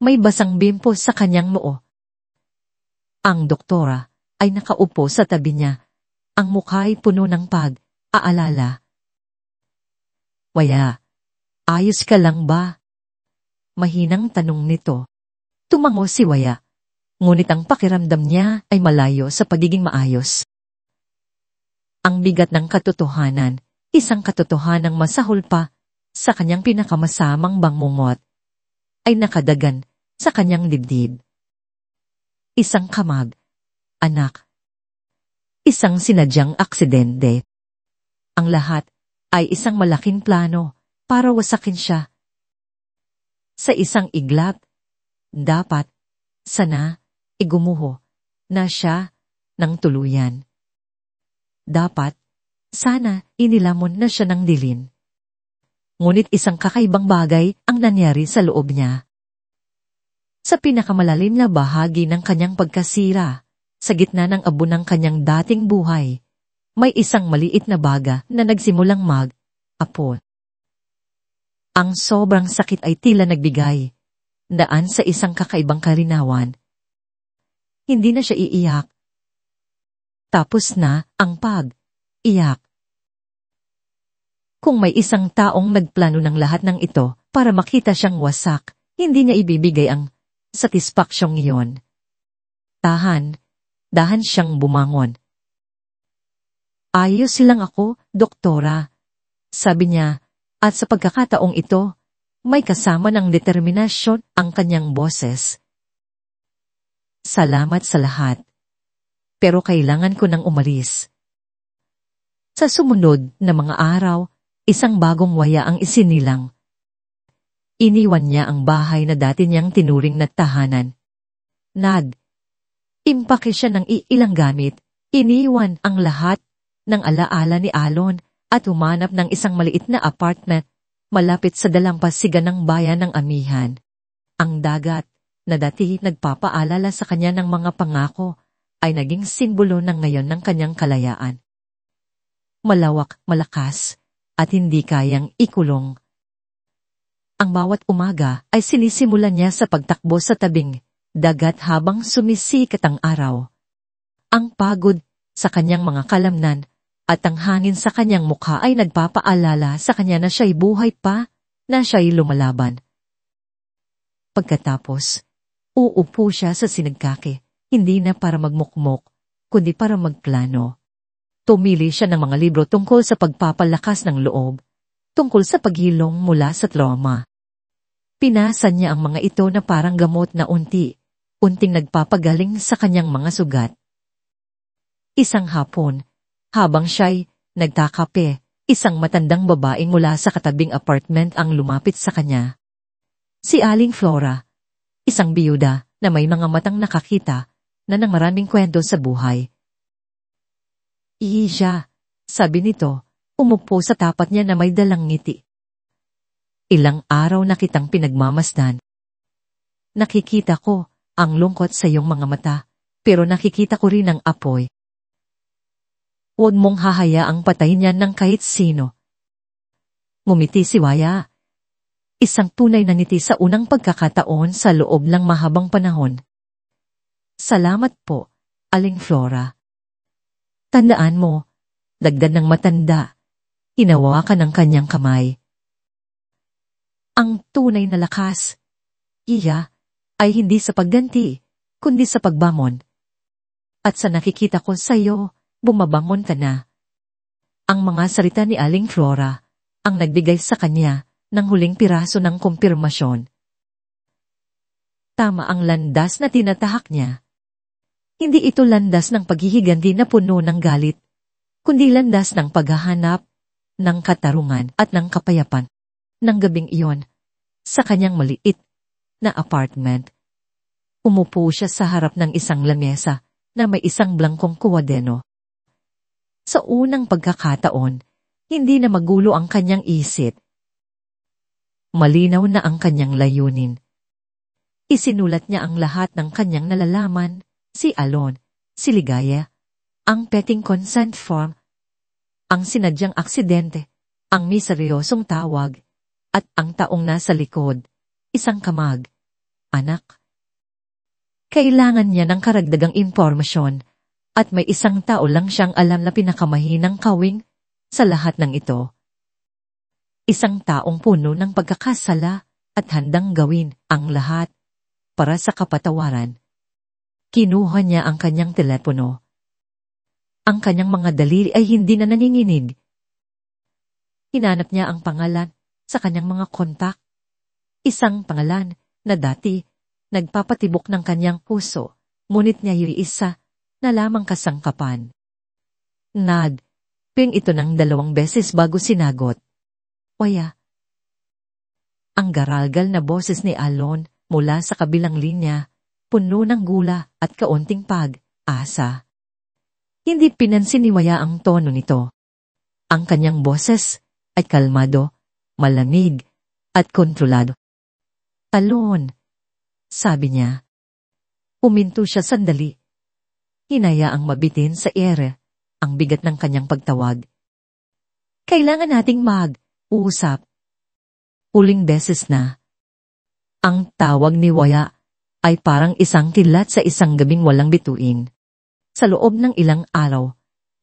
May basang bimpo sa kanyang noo. Ang doktora ay nakaupo sa tabi niya. Ang mukha ay puno ng pag-aalala. Waya, ayos ka lang ba? Mahinang tanong nito. Tumango si Waya. Ngunit ang pakiramdam niya ay malayo sa pagiging maayos. Ang bigat ng katotohanan, isang katotohanang masahol pa sa kanyang pinakamasamang bangungot, ay nakadagan sa kanyang dibdib. Isang kamag, anak. Isang sinadyang aksidente. Ang lahat ay isang malaking plano para wasakin siya. Sa isang iglap, dapat, sana, igumuho na siya ng tuluyan. Dapat, sana, inilamon na siya ng dilin. Ngunit isang kakaibang bagay ang nangyari sa loob niya. Sa pinakamalalim na bahagi ng kanyang pagkasira, sa gitna ng abo ng kanyang dating buhay, may isang maliit na baga na nagsimulang mag-apo. Ang sobrang sakit ay tila nagbigay daan sa isang kakaibang kalinawan. Hindi na siya iiyak. Tapos na ang pag-iyak. Kung may isang taong nagplano ng lahat ng ito para makita siyang wasak, hindi niya ibibigay ang satisfaksyong iyon. Dahan siyang bumangon. Ayos lang ako, doktora. Sabi niya, at sa pagkakataong ito, may kasama ng determinasyon ang kanyang boses. Salamat sa lahat. Pero kailangan ko nang umalis. Sa sumunod na mga araw, isang bagong Waya ang isinilang. Iniwan niya ang bahay na dati niyang tinuring na tahanan. Impake siya ng ilang gamit, iniwan ang lahat ng alaala ni Alon at humanap ng isang maliit na apartment malapit sa dalampasigan ng bayan ng amihan. Ang dagat, na dati nagpapaalala sa kanya ng mga pangako, ay naging simbolo ng ngayon ng kanyang kalayaan. Malawak, malakas, at hindi kayang ikulong. Ang bawat umaga ay sinisimulan niya sa pagtakbo sa tabing dagat habang sumisikat ang araw. Ang pagod sa kanyang mga kalamnan at ang hangin sa kanyang mukha ay nagpapaalala sa kanya na siya'y buhay pa, na siya'y lumalaban. Pagkatapos, uupo siya sa sinagkake, hindi na para magmukmok, kundi para magplano. Tumili siya ng mga libro tungkol sa pagpapalakas ng loob, tungkol sa paghilong mula sa trauma. Pinasa niya ang mga ito na parang gamot na unting nagpapagaling sa kanyang mga sugat. Isang hapon, habang siya'y nagtakape, isang matandang babaeng mula sa katabing apartment ang lumapit sa kanya. Si Aling Flora, isang biyuda na may mga matang nakakita na ng maraming kwento sa buhay. Siya, sabi nito, umupo sa tapat niya na may dalang ngiti. Ilang araw na kitang pinagmamasdan. Nakikita ko ang lungkot sa iyong mga mata, pero nakikita ko rin ang apoy. Huwag mong hahayaang patayin yan ng kahit sino. Ngumiti si Waya. Isang tunay na ngiti sa unang pagkakataon sa loob ng mahabang panahon. Salamat po, Aling Flora. Tandaan mo, dagdag ng matanda, hinawakan ng kanyang kamay. Ang tunay na lakas, ay hindi sa pagganti, kundi sa pagbangon. At sa nakikita ko sa iyo, bumabangon ka na. Ang mga salita ni Aling Flora ang nagbigay sa kanya ng huling piraso ng kumpirmasyon. Tama ang landas na tinatahak niya. Hindi ito landas ng paghihiganti na puno ng galit, kundi landas ng paghahanap, ng katarungan at ng kapayapan. Nang gabing iyon, sa kanyang maliit na apartment, umupo siya sa harap ng isang lamesa na may isang blangkong kuwadeno. Sa unang pagkakataon, hindi na magulo ang kanyang isip. Malinaw na ang kanyang layunin. Isinulat niya ang lahat ng kanyang nalalaman, si Alon, si Ligaya, ang petting consent form, ang sinadyang aksidente, ang miseryosong tawag, at ang taong nasa likod, isang kamag. Anak. Kailangan niya ng karagdagang impormasyon at may isang tao lang siyang alam na pinakamahinang kawing sa lahat ng ito. Isang taong puno ng pagkakasala at handang gawin ang lahat para sa kapatawaran. Kinuha niya ang kanyang telepono. Ang kanyang mga daliri ay hindi na nanginginig. Hinanap niya ang pangalan sa kanyang mga kontak. Isang pangalan na dati nagpapatibok ng kanyang puso, ngunit niya isa na lamang kasangkapan. Ping ito ng 2 beses bago sinagot. Waya. Ang garalgal na boses ni Alon mula sa kabilang linya, puno ng gula at kaunting pag-asa. Hindi pinansin ni Waya ang tono nito. Ang kanyang boses ay kalmado, malamig, at kontrolado. Alon, sabi niya. Huminto siya sandali. Hinayaang mabitin sa ere ang bigat ng kanyang pagtawag. Kailangan nating mag-uusap. Huling beses na. Ang tawag ni Waya ay parang isang kilat sa isang gabing walang bituin. Sa loob ng ilang araw,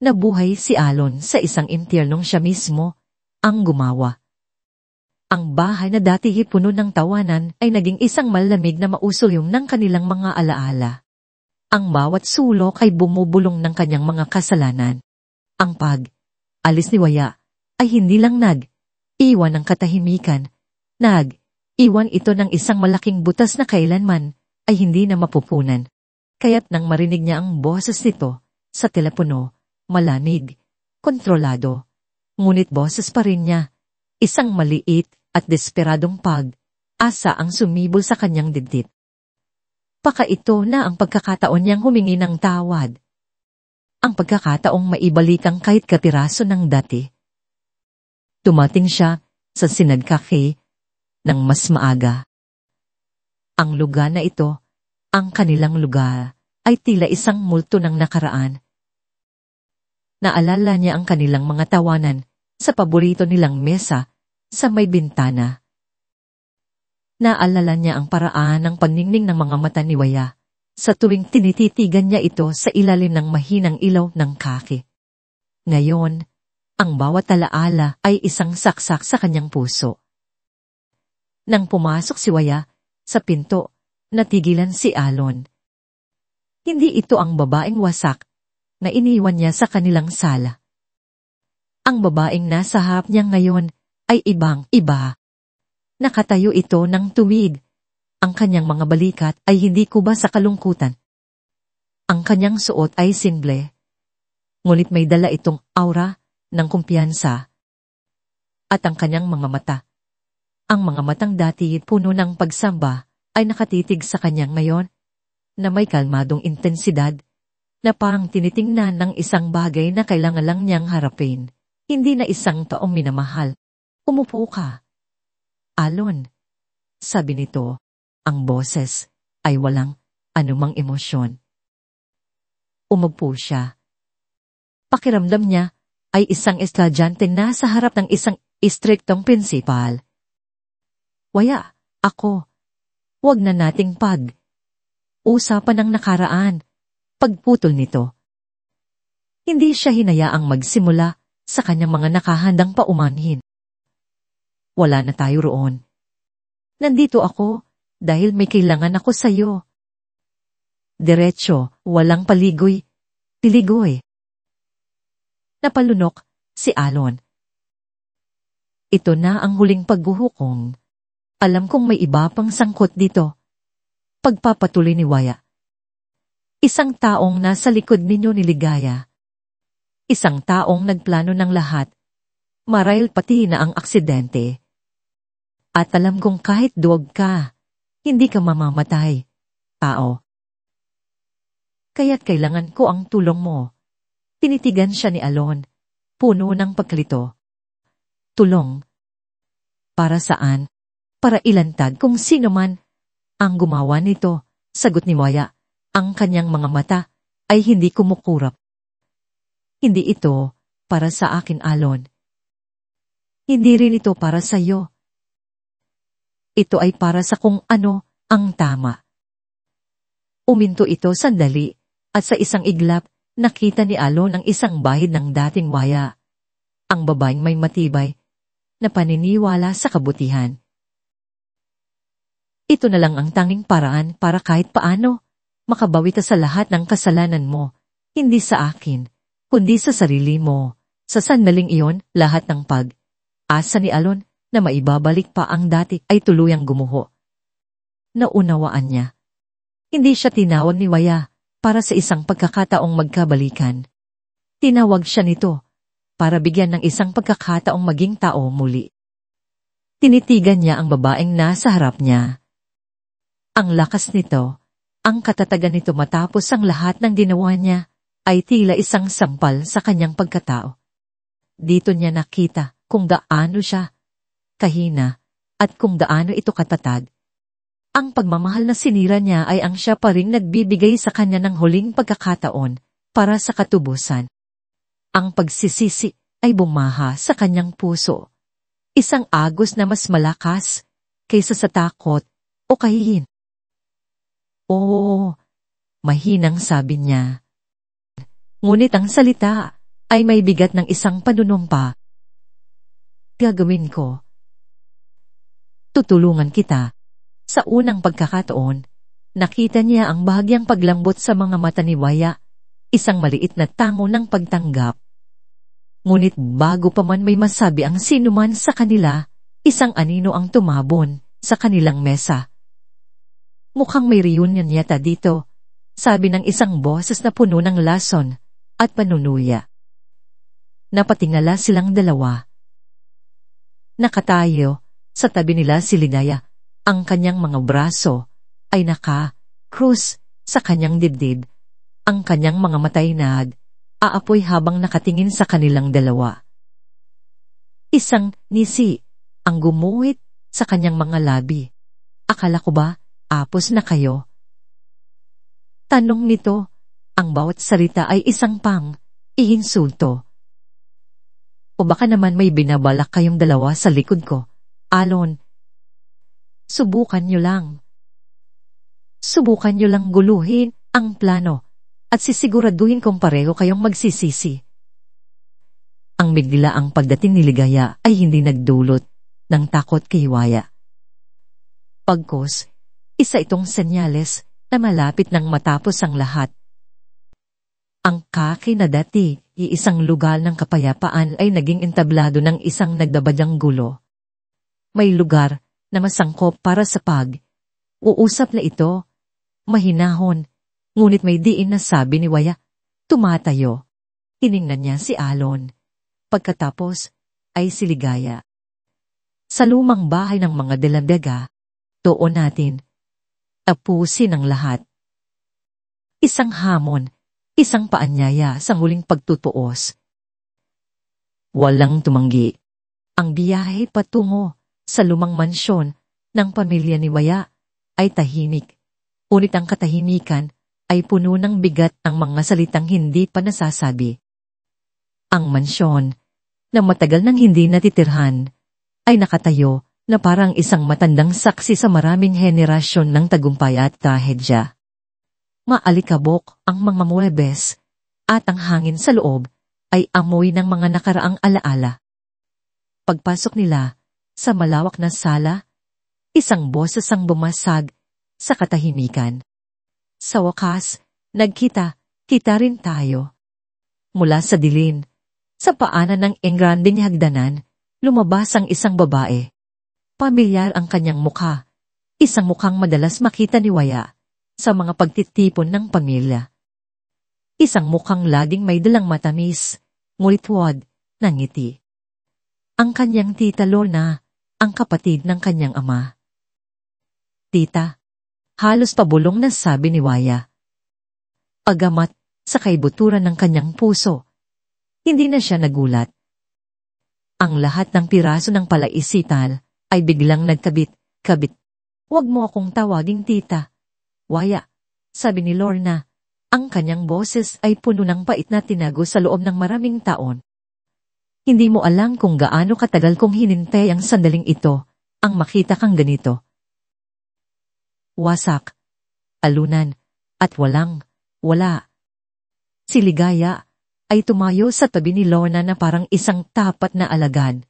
nabuhay si Alon sa isang impyernong siya mismo ang gumawa. Ang bahay na dati puno ng tawanan ay naging isang malamig na mausolyong ng kanilang mga alaala. Ang bawat sulok ay bumubulong ng kanyang mga kasalanan. Ang pag-alis ni Waya ay hindi lang nag-iwan ng katahimikan. Nag-iwan ito ng isang malaking butas na kailanman ay hindi na mapupunan. Kaya't nang marinig niya ang boses nito sa telepono, malamig, kontrolado. Ngunit boses pa rin niya, isang maliit at desperadong pag-asa ang sumibol sa kanyang dibdib. Baka ito na ang pagkakataon niyang humingi ng tawad. Ang pagkakataong maibalik ang kahit kapiraso ng dati. Tumating siya sa Synod Cafe ng mas maaga. Ang lugar na ito, ang kanilang lugar, ay tila isang multo ng nakaraan. Naalala niya ang kanilang mga tawanan sa paborito nilang mesa sa may bintana. Naalala niya ang paraan ng paningning ng mga mata ni Waya sa tuwing tinititigan niya ito sa ilalim ng mahinang ilaw ng kaki. Ngayon, ang bawat alaala ay isang saksak sa kanyang puso. Nang pumasok si Waya sa pinto, natigilan si Alon. Hindi ito ang babaeng wasak na iniwan niya sa kanilang sala. Ang babaeng nasa harap niya ngayon ay ibang-iba. Nakatayo ito ng tuwid. Ang kanyang mga balikat ay hindi kuba sa kalungkutan. Ang kanyang suot ay simple. Ngunit may dala itong aura ng kumpiyansa. At ang kanyang mga mata. Ang mga matang dati puno ng pagsamba ay nakatitig sa kanya ngayon na may kalmadong intensidad na parang tinitingnan ng isang bagay na kailangan lang niyang harapin, hindi na isang taong minamahal. Umupo ka. Alon, sabi nito, ang boses ay walang anumang emosyon. Umupo siya. Pakiramdam niya ay isang estudyante na sa harap ng isang istriktong prinsipal. Waya, ako. Huwag na nating usapan ng nakaraan. Pagputol nito. Hindi siya hinayaang magsimula sa kanyang mga nakahandang paumanhin. Wala na tayo roon. Nandito ako dahil may kailangan ako sa iyo. Diretso, walang piligoy. Napalunok si Alon. Ito na ang huling paghuhukom. Alam kong may iba pang sangkot dito. Pagpapatuloy ni Waya. Isang taong nasa likod ninyo ni Ligaya. Isang taong nagplano ng lahat. Marahil pati na ang aksidente. At alam kong kahit duwag ka, hindi ka mamamatay, tao. Kaya't kailangan ko ang tulong mo. Tinitigan siya ni Alon, puno ng pagkalito. Tulong. Para saan? Para ilantad kung sino man ang gumawa nito, sagot ni Waya. Ang kanyang mga mata ay hindi kumukurap. Hindi ito para sa akin, Alon. Hindi rin ito para sa iyo. Ito ay para sa kung ano ang tama. Uminto ito sandali at sa isang iglap, nakita ni Alon ang isang bahid ng dating waya. Ang babaeng may matibay na paniniwala sa kabutihan. Ito na lang ang tanging paraan para kahit paano makabawi ka sa lahat ng kasalanan mo, hindi sa akin, kundi sa sarili mo. Sa sandaling iyon, lahat ng pag-asa ni Alon na maibabalik pa ang dati ay tuluyang gumuho. Naunawaan niya. Hindi siya tinawag ni Waya para sa isang pagkakataong magkabalikan. Tinawag siya nito para bigyan ng isang pagkakataong maging tao muli. Tinitigan niya ang babaeng nasa harap niya. Ang lakas nito, ang katatagan nito matapos ang lahat ng ginawa niya, ay tila isang sampal sa kanyang pagkatao. Dito niya nakita kung gaano siya kahina at kung gaano ito katatag. Ang pagmamahal na sinira niya ay ang siya pa ring nagbibigay sa kanya ng huling pagkakataon para sa katubusan. Ang pagsisisi ay bumaha sa kanyang puso. Isang agos na mas malakas kaysa sa takot o kahihin. Oo, mahinang sabi niya. Ngunit ang salita ay may bigat ng isang panunumpa. Gagawin ko. Tutulungan kita. Sa unang pagkakataon, nakita niya ang bahagyang paglambot sa mga mata ni Waya, isang maliit na tango ng pagtanggap. Ngunit bago pa man may masabi ang sinuman sa kanila, isang anino ang tumabon sa kanilang mesa. Mukhang may reunion yata dito, sabi ng isang boses na puno ng lason at panunuya. Napatingala silang dalawa. Nakatayo sa tabi nila si Ligaya, ang kanyang mga braso ay naka-krus sa kanyang dibdib, ang kanyang mga matay na aapoy habang nakatingin sa kanilang dalawa. Isang ngisi ang gumuhit sa kanyang mga labi. Akala ko ba, apos na kayo? Tanong nito, ang bawat salita ay isang iinsulto. O baka naman may binabalak kayong dalawa sa likod ko, Alon. Subukan nyo lang. Subukan nyo lang guluhin ang plano at sisiguraduhin kong pareho kayong magsisisi. Ang biglaang pagdating ni Ligaya ay hindi nagdulot ng takot kay Waya. Pagkos, isa itong senyales na malapit nang matapos ang lahat. Ang kaki na dati, iisang lugar ng kapayapaan ay naging entablado ng isang nagdabadyang gulo. May lugar na masangkop para sa uusap na ito, mahinahon, ngunit may diin na sabi ni Waya, tumatayo. Tiningnan niya si Alon. Pagkatapos ay si Ligaya. Sa lumang bahay ng mga Delandaga, doon natin tapusin ang lahat. Isang hamon, isang paanyaya sa muling pagtutuos. Walang tumanggi. Ang biyahe patungo sa lumang mansyon ng pamilya ni Waya ay tahimik. Ngunit ang katahimikan ay puno ng bigat ang mga salitang hindi pa nasasabi. Ang mansyon, na matagal nang hindi natitirhan, ay nakatayo na parang isang matandang saksi sa maraming henerasyon ng tagumpay at trahedya. Maalikabok ang mga muebles at ang hangin sa loob ay amoy ng mga nakaraang alaala. Pagpasok nila sa malawak na sala, isang boses ang bumasag sa katahimikan. Sa wakas, nagkita rin tayo. Mula sa dilim, sa paanan ng engranding hagdanan, lumabas ang isang babae. Pamilyar ang kanyang mukha, isang mukhang madalas makita ni Waya sa mga pagtitipon ng pamilya. Isang mukhang laging may dalang matamis, ngunit huwad na ngiti. Ang kanyang tita Lorna, ang kapatid ng kanyang ama. Tita, halos pabulong na sabi ni Waya. Pagamat sa kaibuturan ng kanyang puso, hindi na siya nagulat. Ang lahat ng piraso ng palaisital ay biglang nagkabit-kabit. Huwag mo akong tawaging tita. Waya, sabi ni Lorna, Ang kanyang boses ay puno ng pait na tinago sa loob ng maraming taon. Hindi mo alam kung gaano katagal kong hinintay ang sandaling ito, ang makita kang ganito. Wasak, alunan, at wala. Si Ligaya ay tumayo sa tabi ni Lorna na parang isang tapat na alagad.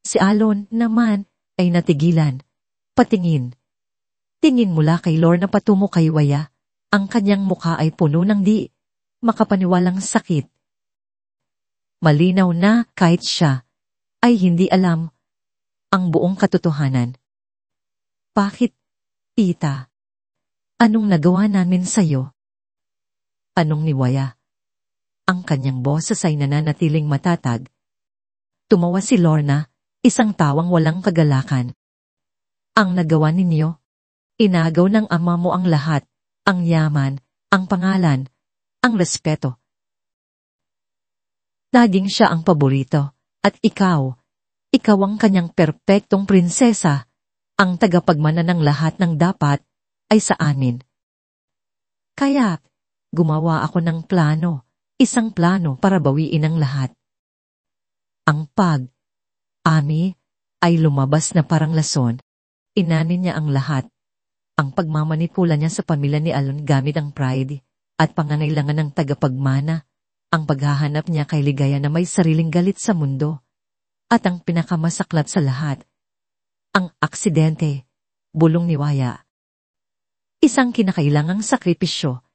Si Alon naman ay natigilan, patingin. Tingin mula kay Lorna patungo kay Waya, ang kanyang mukha ay puno ng di makapaniwalang sakit. Malinaw na kahit siya ay hindi alam ang buong katotohanan. Bakit, tita? Anong nagawa namin sa'yo? Anong ni Waya? Ang kanyang boses ay nananatiling matatag. Tumawa si Lorna, isang tawang walang kagalakan. Ang nagawa ninyo? Inagaw ng ama mo ang lahat, ang yaman, ang pangalan, ang respeto. Naging siya ang paborito, at ikaw ang kanyang perpektong prinsesa, ang tagapagmana ng lahat ng dapat ay sa amin. Kaya, gumawa ako ng plano, isang plano para bawiin ang lahat. Ang Ami ay lumabas na parang lason. Inanin niya ang lahat. Ang pagmamanipula niya sa pamilya ni Alon gamit ang pride at pangangailangan ng tagapagmana, ang paghahanap niya kay Ligaya na may sariling galit sa mundo, at ang pinakamasaklat sa lahat, ang aksidente, bulong ni Waya. Isang kinakailangang sakripisyo,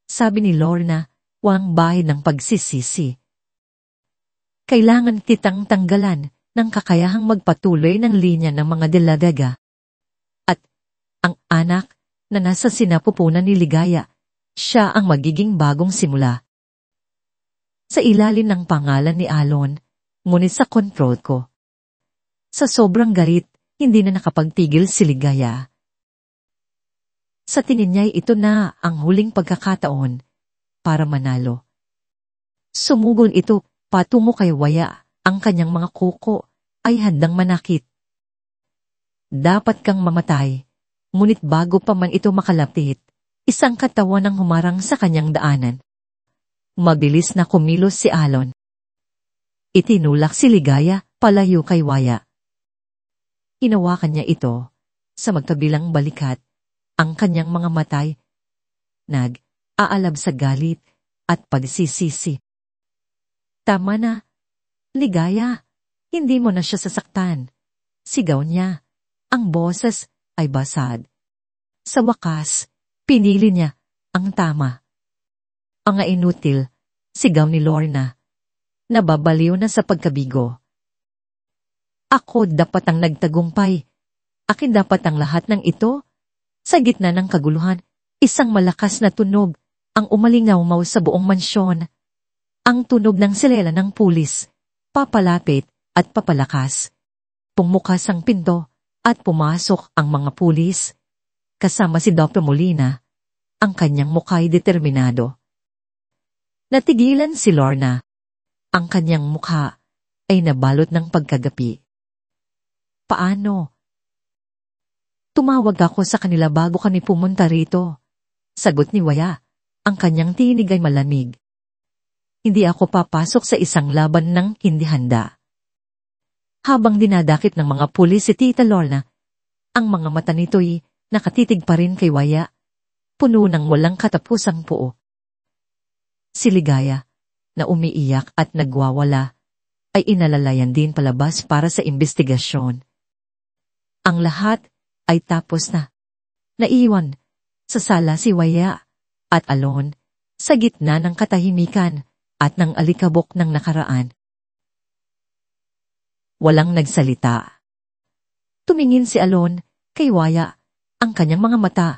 sabi ni Lorna, walang bahid ng pagsisisi. Kailangan kitang tanggalan ng kakayahang magpatuloy ng linya ng mga deladaga. Ang anak na nasa sinapupunan ni Ligaya, siya ang magiging bagong simula. Sa ilalim ng pangalan ni Alon, ngunit sa control ko. Sa sobrang galit, hindi na nakapagtigil si Ligaya. Sa tingin niya ito na ang huling pagkakataon para manalo. Sumugol ito patungo kay Waya, ang kanyang mga kuko ay handang manakit. Dapat kang mamatay. Ngunit bago pa man ito makalapit, isang katawan ang humarang sa kanyang daanan. Mabilis na kumilos si Alon. Itinulak si Ligaya palayo kay Waya. Hinawakan niya ito sa magkabilang balikat, ang kanyang mga matay nag-aalab sa galit at pagsisisi. Tama na, Ligaya, hindi mo na siya sasaktan. Sigaw niya, ang boses ay basad. Sa wakas, pinili niya ang tama. Ang inutil, sigaw ni Lorna. Nababaliw na sa pagkabigo. Ako dapat ang nagtagumpay. Akin dapat ang lahat ng ito. Sa gitna ng kaguluhan, isang malakas na tunog ang umalingaw sa buong mansyon. Ang tunog ng silela ng pulis, papalapit at papalakas. Pumukas ang pinto at pumasok ang mga pulis, kasama si Dr. Molina, ang kanyang mukha'y determinado. Natigilan si Lorna. Ang kanyang mukha ay nabalot ng pagkagapi. Paano? Tumawag ako sa kanila bago kami pumunta rito. Sagot ni Waya, ang kanyang tinig ay malamig. Hindi ako papasok sa isang laban ng hindi handa. Habang dinadakip ng mga pulis si Tita Lorna, ang mga mata nito'y nakatitig pa rin kay Waya, puno ng walang katapusang puo. Si Ligaya, na umiiyak at nagwawala, ay inalalayan din palabas para sa imbestigasyon. Ang lahat ay tapos na. Naiwan sa sala si Waya at Alon sa gitna ng katahimikan at ng alikabok ng nakaraan. Walang nagsalita. Tumingin si Alon kay Waya. Ang kanyang mga mata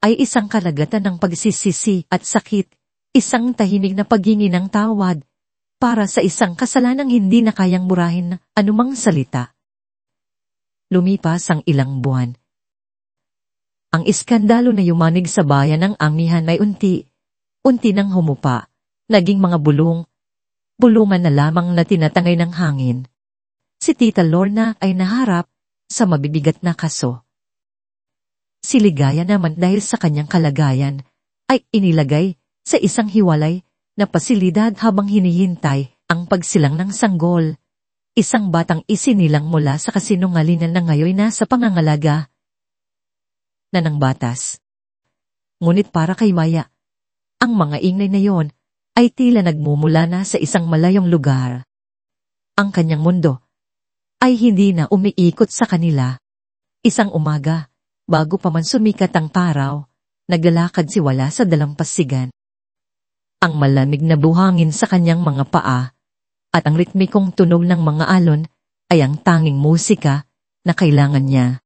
ay isang kalagatan ng pagsisisi at sakit, isang tahimik na paghingi ng tawad para sa isang kasalanang hindi na kayang murahin anumang salita. Lumipas ang ilang buwan. Ang iskandalo na yumanig sa bayan ng Amihan ay unti nang humupa, naging mga bulungan na lamang na tinatangay ng hangin. Si Tita Lorna ay naharap sa mabibigat na kaso. Si Ligaya naman dahil sa kanyang kalagayan ay inilagay sa isang hiwalay na pasilidad habang hinihintay ang pagsilang ng sanggol. Isang batang isinilang mula sa kasinungalingan na ngayon nasa pangangalaga na ng batas. Ngunit para kay Maya, ang mga ingay na yon ay tila nagmumula na sa isang malayong lugar. Ang kanyang mundo ay hindi na umiikot sa kanila. Isang umaga, bago pa man sumikat ang paraw, naglalakad si Waya sa dalampasigan. Ang malamig na buhangin sa kanyang mga paa at ang ritmikong tunog ng mga alon ay ang tanging musika na kailangan niya.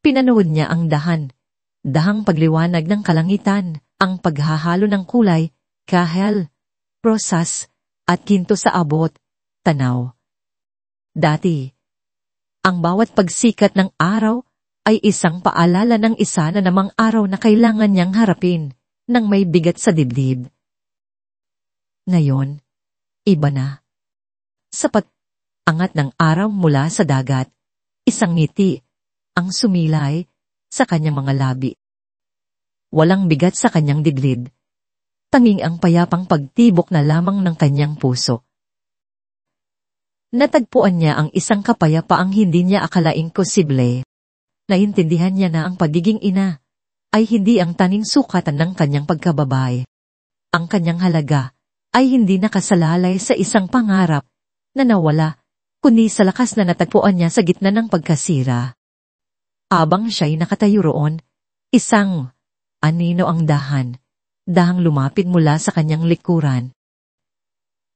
Pinanood niya ang dahang pagliwanag ng kalangitan, ang paghahalo ng kulay, kahel, rosas, at ginto sa abot, tanaw. Dati, ang bawat pagsikat ng araw ay isang paalala ng isa na namang araw na kailangan niyang harapin ng may bigat sa dibdib. Ngayon, iba na. Sapat, angat ng araw mula sa dagat, isang ngiti, ang sumilay sa kanyang mga labi. Walang bigat sa kanyang diglid, tanging ang payapang pagtibok na lamang ng kanyang puso. Natagpuan niya ang isang kapayapaang hindi niya akalaing posible. Naintindihan niya na ang pagiging ina ay hindi ang tanging sukatan ng kanyang pagkababay. Ang kanyang halaga ay hindi nakasalalay sa isang pangarap na nawala, kundi sa lakas na natagpuan niya sa gitna ng pagkasira. Habang siya'y nakatayo roon, isang anino ang dahang lumapit mula sa kanyang likuran.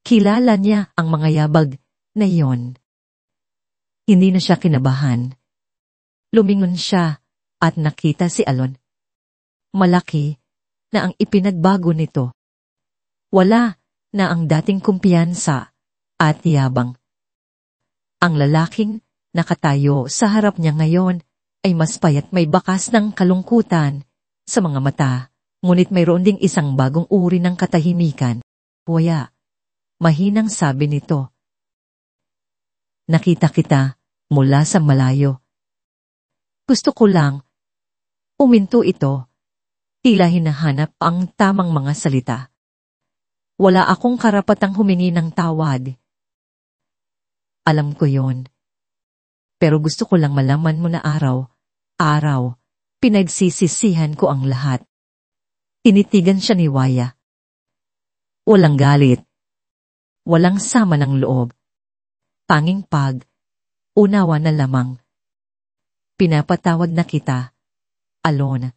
Kilala niya ang mga yabag na iyon. Hindi na siya kinabahan. Lumingon siya at nakita si Alon. Malaki na ang ipinagbago nito. Wala na ang dating kumpiyansa at yabang. Ang lalaking nakatayo sa harap niya ngayon ay mas payat, may bakas ng kalungkutan sa mga mata, ngunit mayroon ding isang bagong uri ng katahimikan. Waya, mahinang sabi nito. Nakita kita mula sa malayo. Gusto ko lang uminto ito, tila hinahanap ang tamang mga salita. Wala akong karapatang humingi ng tawad. Alam ko yon. Pero gusto ko lang malaman mo na araw, pinagsisisihan ko ang lahat. Tinitigan siya ni Waya. Walang galit. Walang sama ng loob. Tanging unawa na lamang. Pinapatawad na kita, Alon.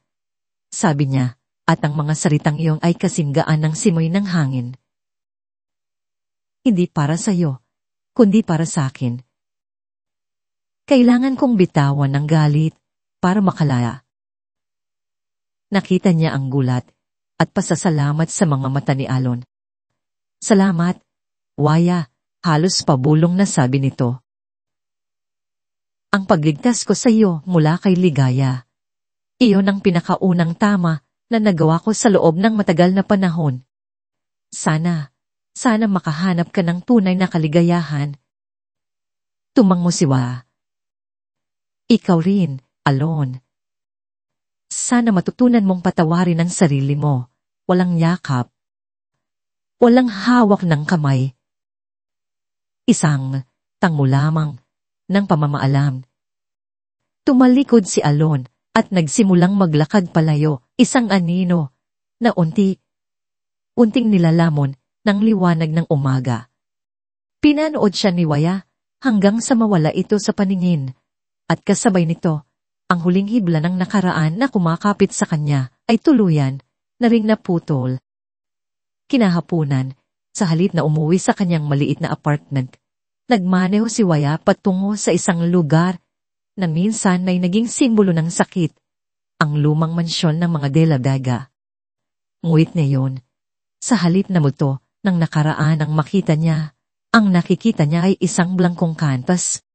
Sabi niya, at ang mga salitang iyon ay kasinggaan ng simoy ng hangin. Hindi para sa'yo, kundi para sa akin. Kailangan kong bitawan ng galit para makalaya. Nakita niya ang gulat at pasasalamat sa mga mata ni Alon. Salamat, Waya. Halos pabulong na sabi nito. Ang pagligtas ko sa iyo mula kay ligaya. Iyon ang pinakaunang tama na nagawa ko sa loob ng matagal na panahon. Sana makahanap ka ng tunay na kaligayahan. Tumanggo si Waya. Ikaw rin, Alon. Sana matutunan mong patawarin ang sarili mo. Walang yakap. Walang hawak ng kamay. Isang tango lamang ng pamamaalam. Tumalikod si Alon at nagsimulang maglakad palayo, isang anino na unting nilalamon ng liwanag ng umaga. Pinanood siya ni Waya hanggang sa mawala ito sa paningin, at kasabay nito, ang huling hibla ng nakaraan na kumakapit sa kanya ay tuluyan na ring naputol. Kinahapunan, sa halip na umuwi sa kanyang maliit na apartment, nagmaneho si Waya patungo sa isang lugar na minsan ay naging simbolo ng sakit, ang lumang mansyon ng mga De La Vega. Ngunit ngayon, sa halip na multo ng nakaraan ang makita niya, ang nakikita niya ay isang blangkong kantas.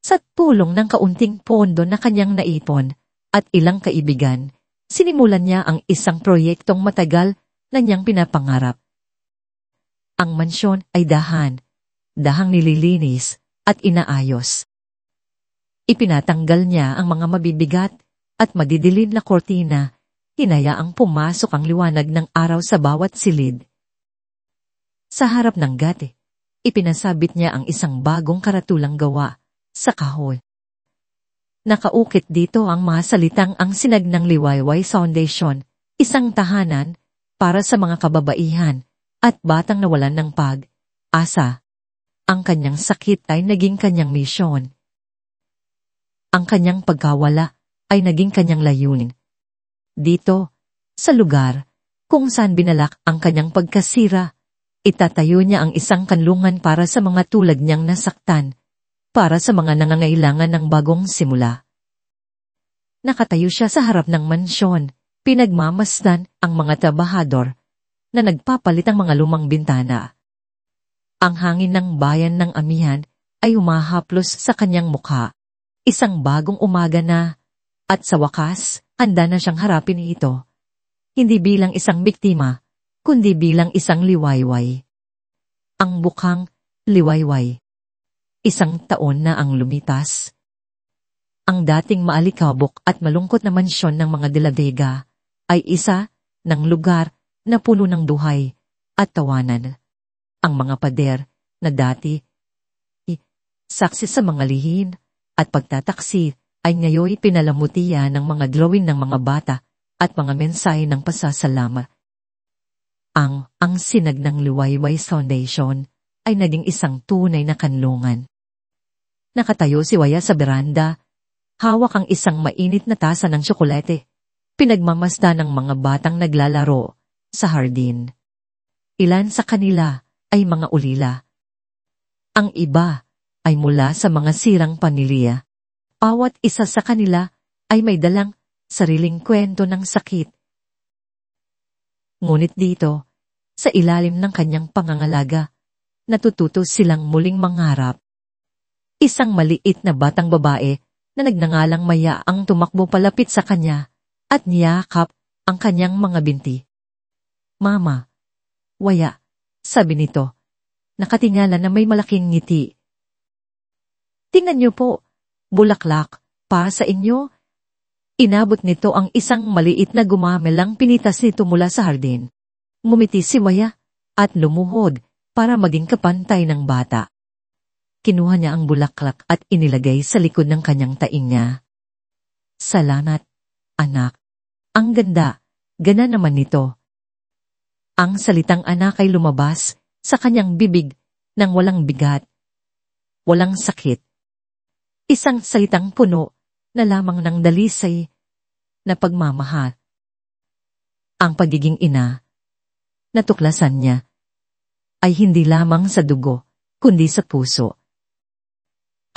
Sa tulong ng kaunting pondo na kanyang naipon at ilang kaibigan, sinimulan niya ang isang proyektong matagal na niyang pinapangarap. Ang mansyon ay dahang nililinis at inaayos. Ipinatanggal niya ang mga mabibigat at madidilim na kortina, hinayaang pumasok ang liwanag ng araw sa bawat silid. Sa harap ng gate, ipinasabit niya ang isang bagong karatulang gawa sa kahoy. Nakaukit dito ang mga salitang ang sinag ng Liwayway Foundation, isang tahanan para sa mga kababaihan at batang nawalan ng pag-asa. Ang kanyang sakit ay naging kanyang misyon. Ang kanyang pagkawala ay naging kanyang layunin. Dito, sa lugar kung saan binalak ang kanyang pagkasira, itatayo niya ang isang kanlungan para sa mga tulad niyang nasaktan, para sa mga nangangailangan ng bagong simula. Nakatayo siya sa harap ng mansyon, pinagmamasdan ang mga trabahador na nagpapalit ang mga lumang bintana. Ang hangin ng bayan ng amihan ay humahaplos sa kanyang mukha. Isang bagong umaga na, at sa wakas, handa na siyang harapin ito. Hindi bilang isang biktima, kundi bilang isang liwayway. Ang bukhang liwayway. Isang taon na ang lumipas. Ang dating maalikabok at malungkot na mansyon ng mga De La Vega ay isa ng lugar na puno ng duhay at tawanan. Ang mga pader na dati saksi sa mga lihin at pagtataksi ay ngayon pinalamutian ng mga drawing ng mga bata at mga mensahe ng pasasalamat. Ang sinag ng Liwayway Foundation ay naging isang tunay na kanlungan. Nakatayo si Waya sa beranda, hawak ang isang mainit na tasa ng tsokolate, pinagmamasdan ng mga batang naglalaro sa hardin. Ilan sa kanila ay mga ulila. Ang iba ay mula sa mga sirang pamilya. Bawat isa sa kanila ay may dalang sariling kwento ng sakit. Ngunit dito, sa ilalim ng kanyang pangangalaga, natututo silang muling mangarap. Isang maliit na batang babae na nagnangalang Maya ang tumakbo palapit sa kanya at niyakap ang kanyang mga binti. "Mama, Waya," sabi nito, nakatingala na may malaking ngiti. "Tingnan niyo po, bulaklak, para sa inyo." Inabot nito ang isang maliit na gumamelang pinitas nito mula sa hardin. Ngumiti si Waya at lumuhod para maging kapantay ng bata. Kinuha niya ang bulaklak at inilagay sa likod ng kanyang tainga. "Salamat, anak. Ang ganda, gana naman nito." Ang salitang anak ay lumabas sa kanyang bibig nang walang bigat, walang sakit. Isang salitang puno na lamang ng dalisay na pagmamahal. Ang pagiging ina, natuklasan niya, ay hindi lamang sa dugo, kundi sa puso.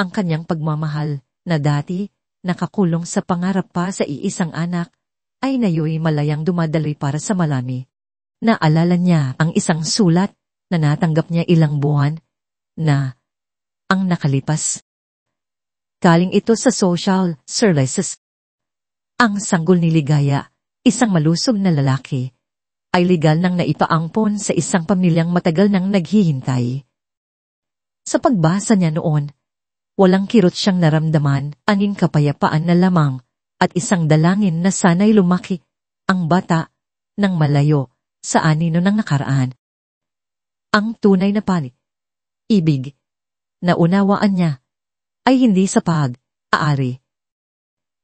Ang kanyang pagmamahal na dati nakakulong sa pangarap pa sa iisang anak, ay nayo'y malayang dumadaloy para sa malami. Naalala niya ang isang sulat na natanggap niya ilang buwan na ang nakalipas. Galing ito sa social services. Ang sanggol ni Ligaya, isang malusog na lalaki, ay legal nang naipaangpon sa isang pamilyang matagal nang naghihintay. Sa pagbasa niya noon, walang kirot siyang naramdaman, anging kapayapaan na lamang at isang dalangin na sana'y lumaki ang bata ng malayo sa anino ng nakaraan. Ang tunay na ibig na unawaan niya ay hindi sa pag-aari.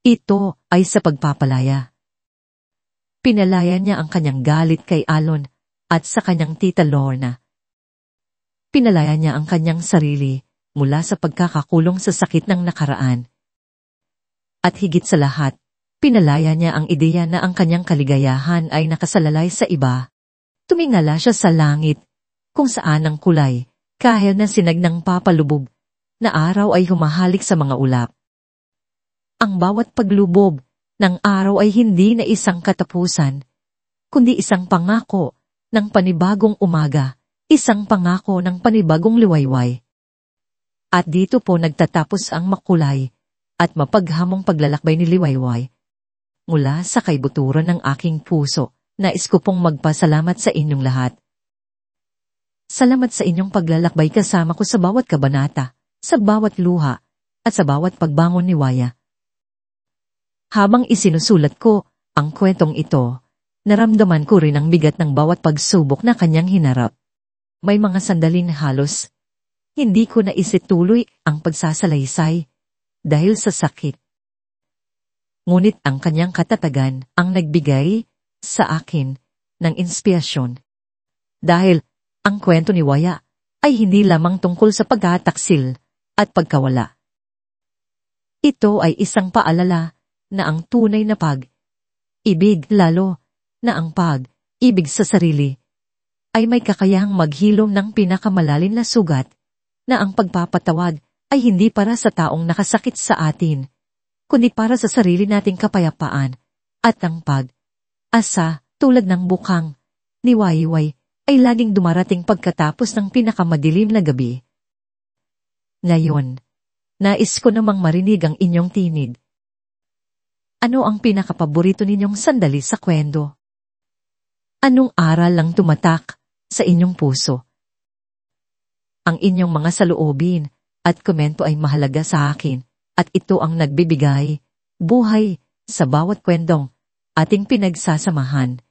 Ito ay sa pagpapalaya. Pinalaya niya ang kanyang galit kay Alon at sa kanyang tita Lorna. Pinalaya niya ang kanyang sarili mula sa pagkakakulong sa sakit ng nakaraan. At higit sa lahat, pinalaya niya ang ideya na ang kanyang kaligayahan ay nakasalalay sa iba. Tumingala siya sa langit, kung saan ang kulay, kahit na sinag ng papalubog, na araw ay humahalik sa mga ulap. Ang bawat paglubog ng araw ay hindi na isang katapusan, kundi isang pangako ng panibagong umaga, isang pangako ng panibagong liwayway. At dito po nagtatapos ang makulay at mapaghamong paglalakbay ni Liwayway. Mula sa kaibuturan ng aking puso, nais ko pong magpasalamat sa inyong lahat. Salamat sa inyong paglalakbay kasama ko sa bawat kabanata, sa bawat luha, at sa bawat pagbangon ni Waya. Habang isinusulat ko Ang kwentong ito, naramdaman ko rin ang bigat ng bawat pagsubok na kanyang hinarap. May mga sandalin halos, hindi ko naisituloy ang pagsasalaysay dahil sa sakit. Ngunit ang kanyang katatagan ang nagbigay sa akin ng inspirasyon. Dahil ang kwento ni Waya ay hindi lamang tungkol sa paghataksil at pagkawala. Ito ay isang paalala na ang tunay na pag-ibig, lalo na ang pag-ibig sa sarili, ay may kakayahang maghilom ng pinakamalalim na sugat, na ang pagpapatawad ay hindi para sa taong nakasakit sa atin, kundi para sa sarili nating kapayapaan, at ang pag-asa tulad ng bukang ni Wayway ay laging dumarating pagkatapos ng pinakamadilim na gabi. Ngayon, nais ko namang marinig ang inyong tinig. Ano ang pinakapaborito ninyong sandali sa kwento? Anong aral lang tumatak sa inyong puso? Ang inyong mga saloobin at komento ay mahalaga sa akin, at ito ang nagbibigay buhay sa bawat kwentong ating pinagsasamahan.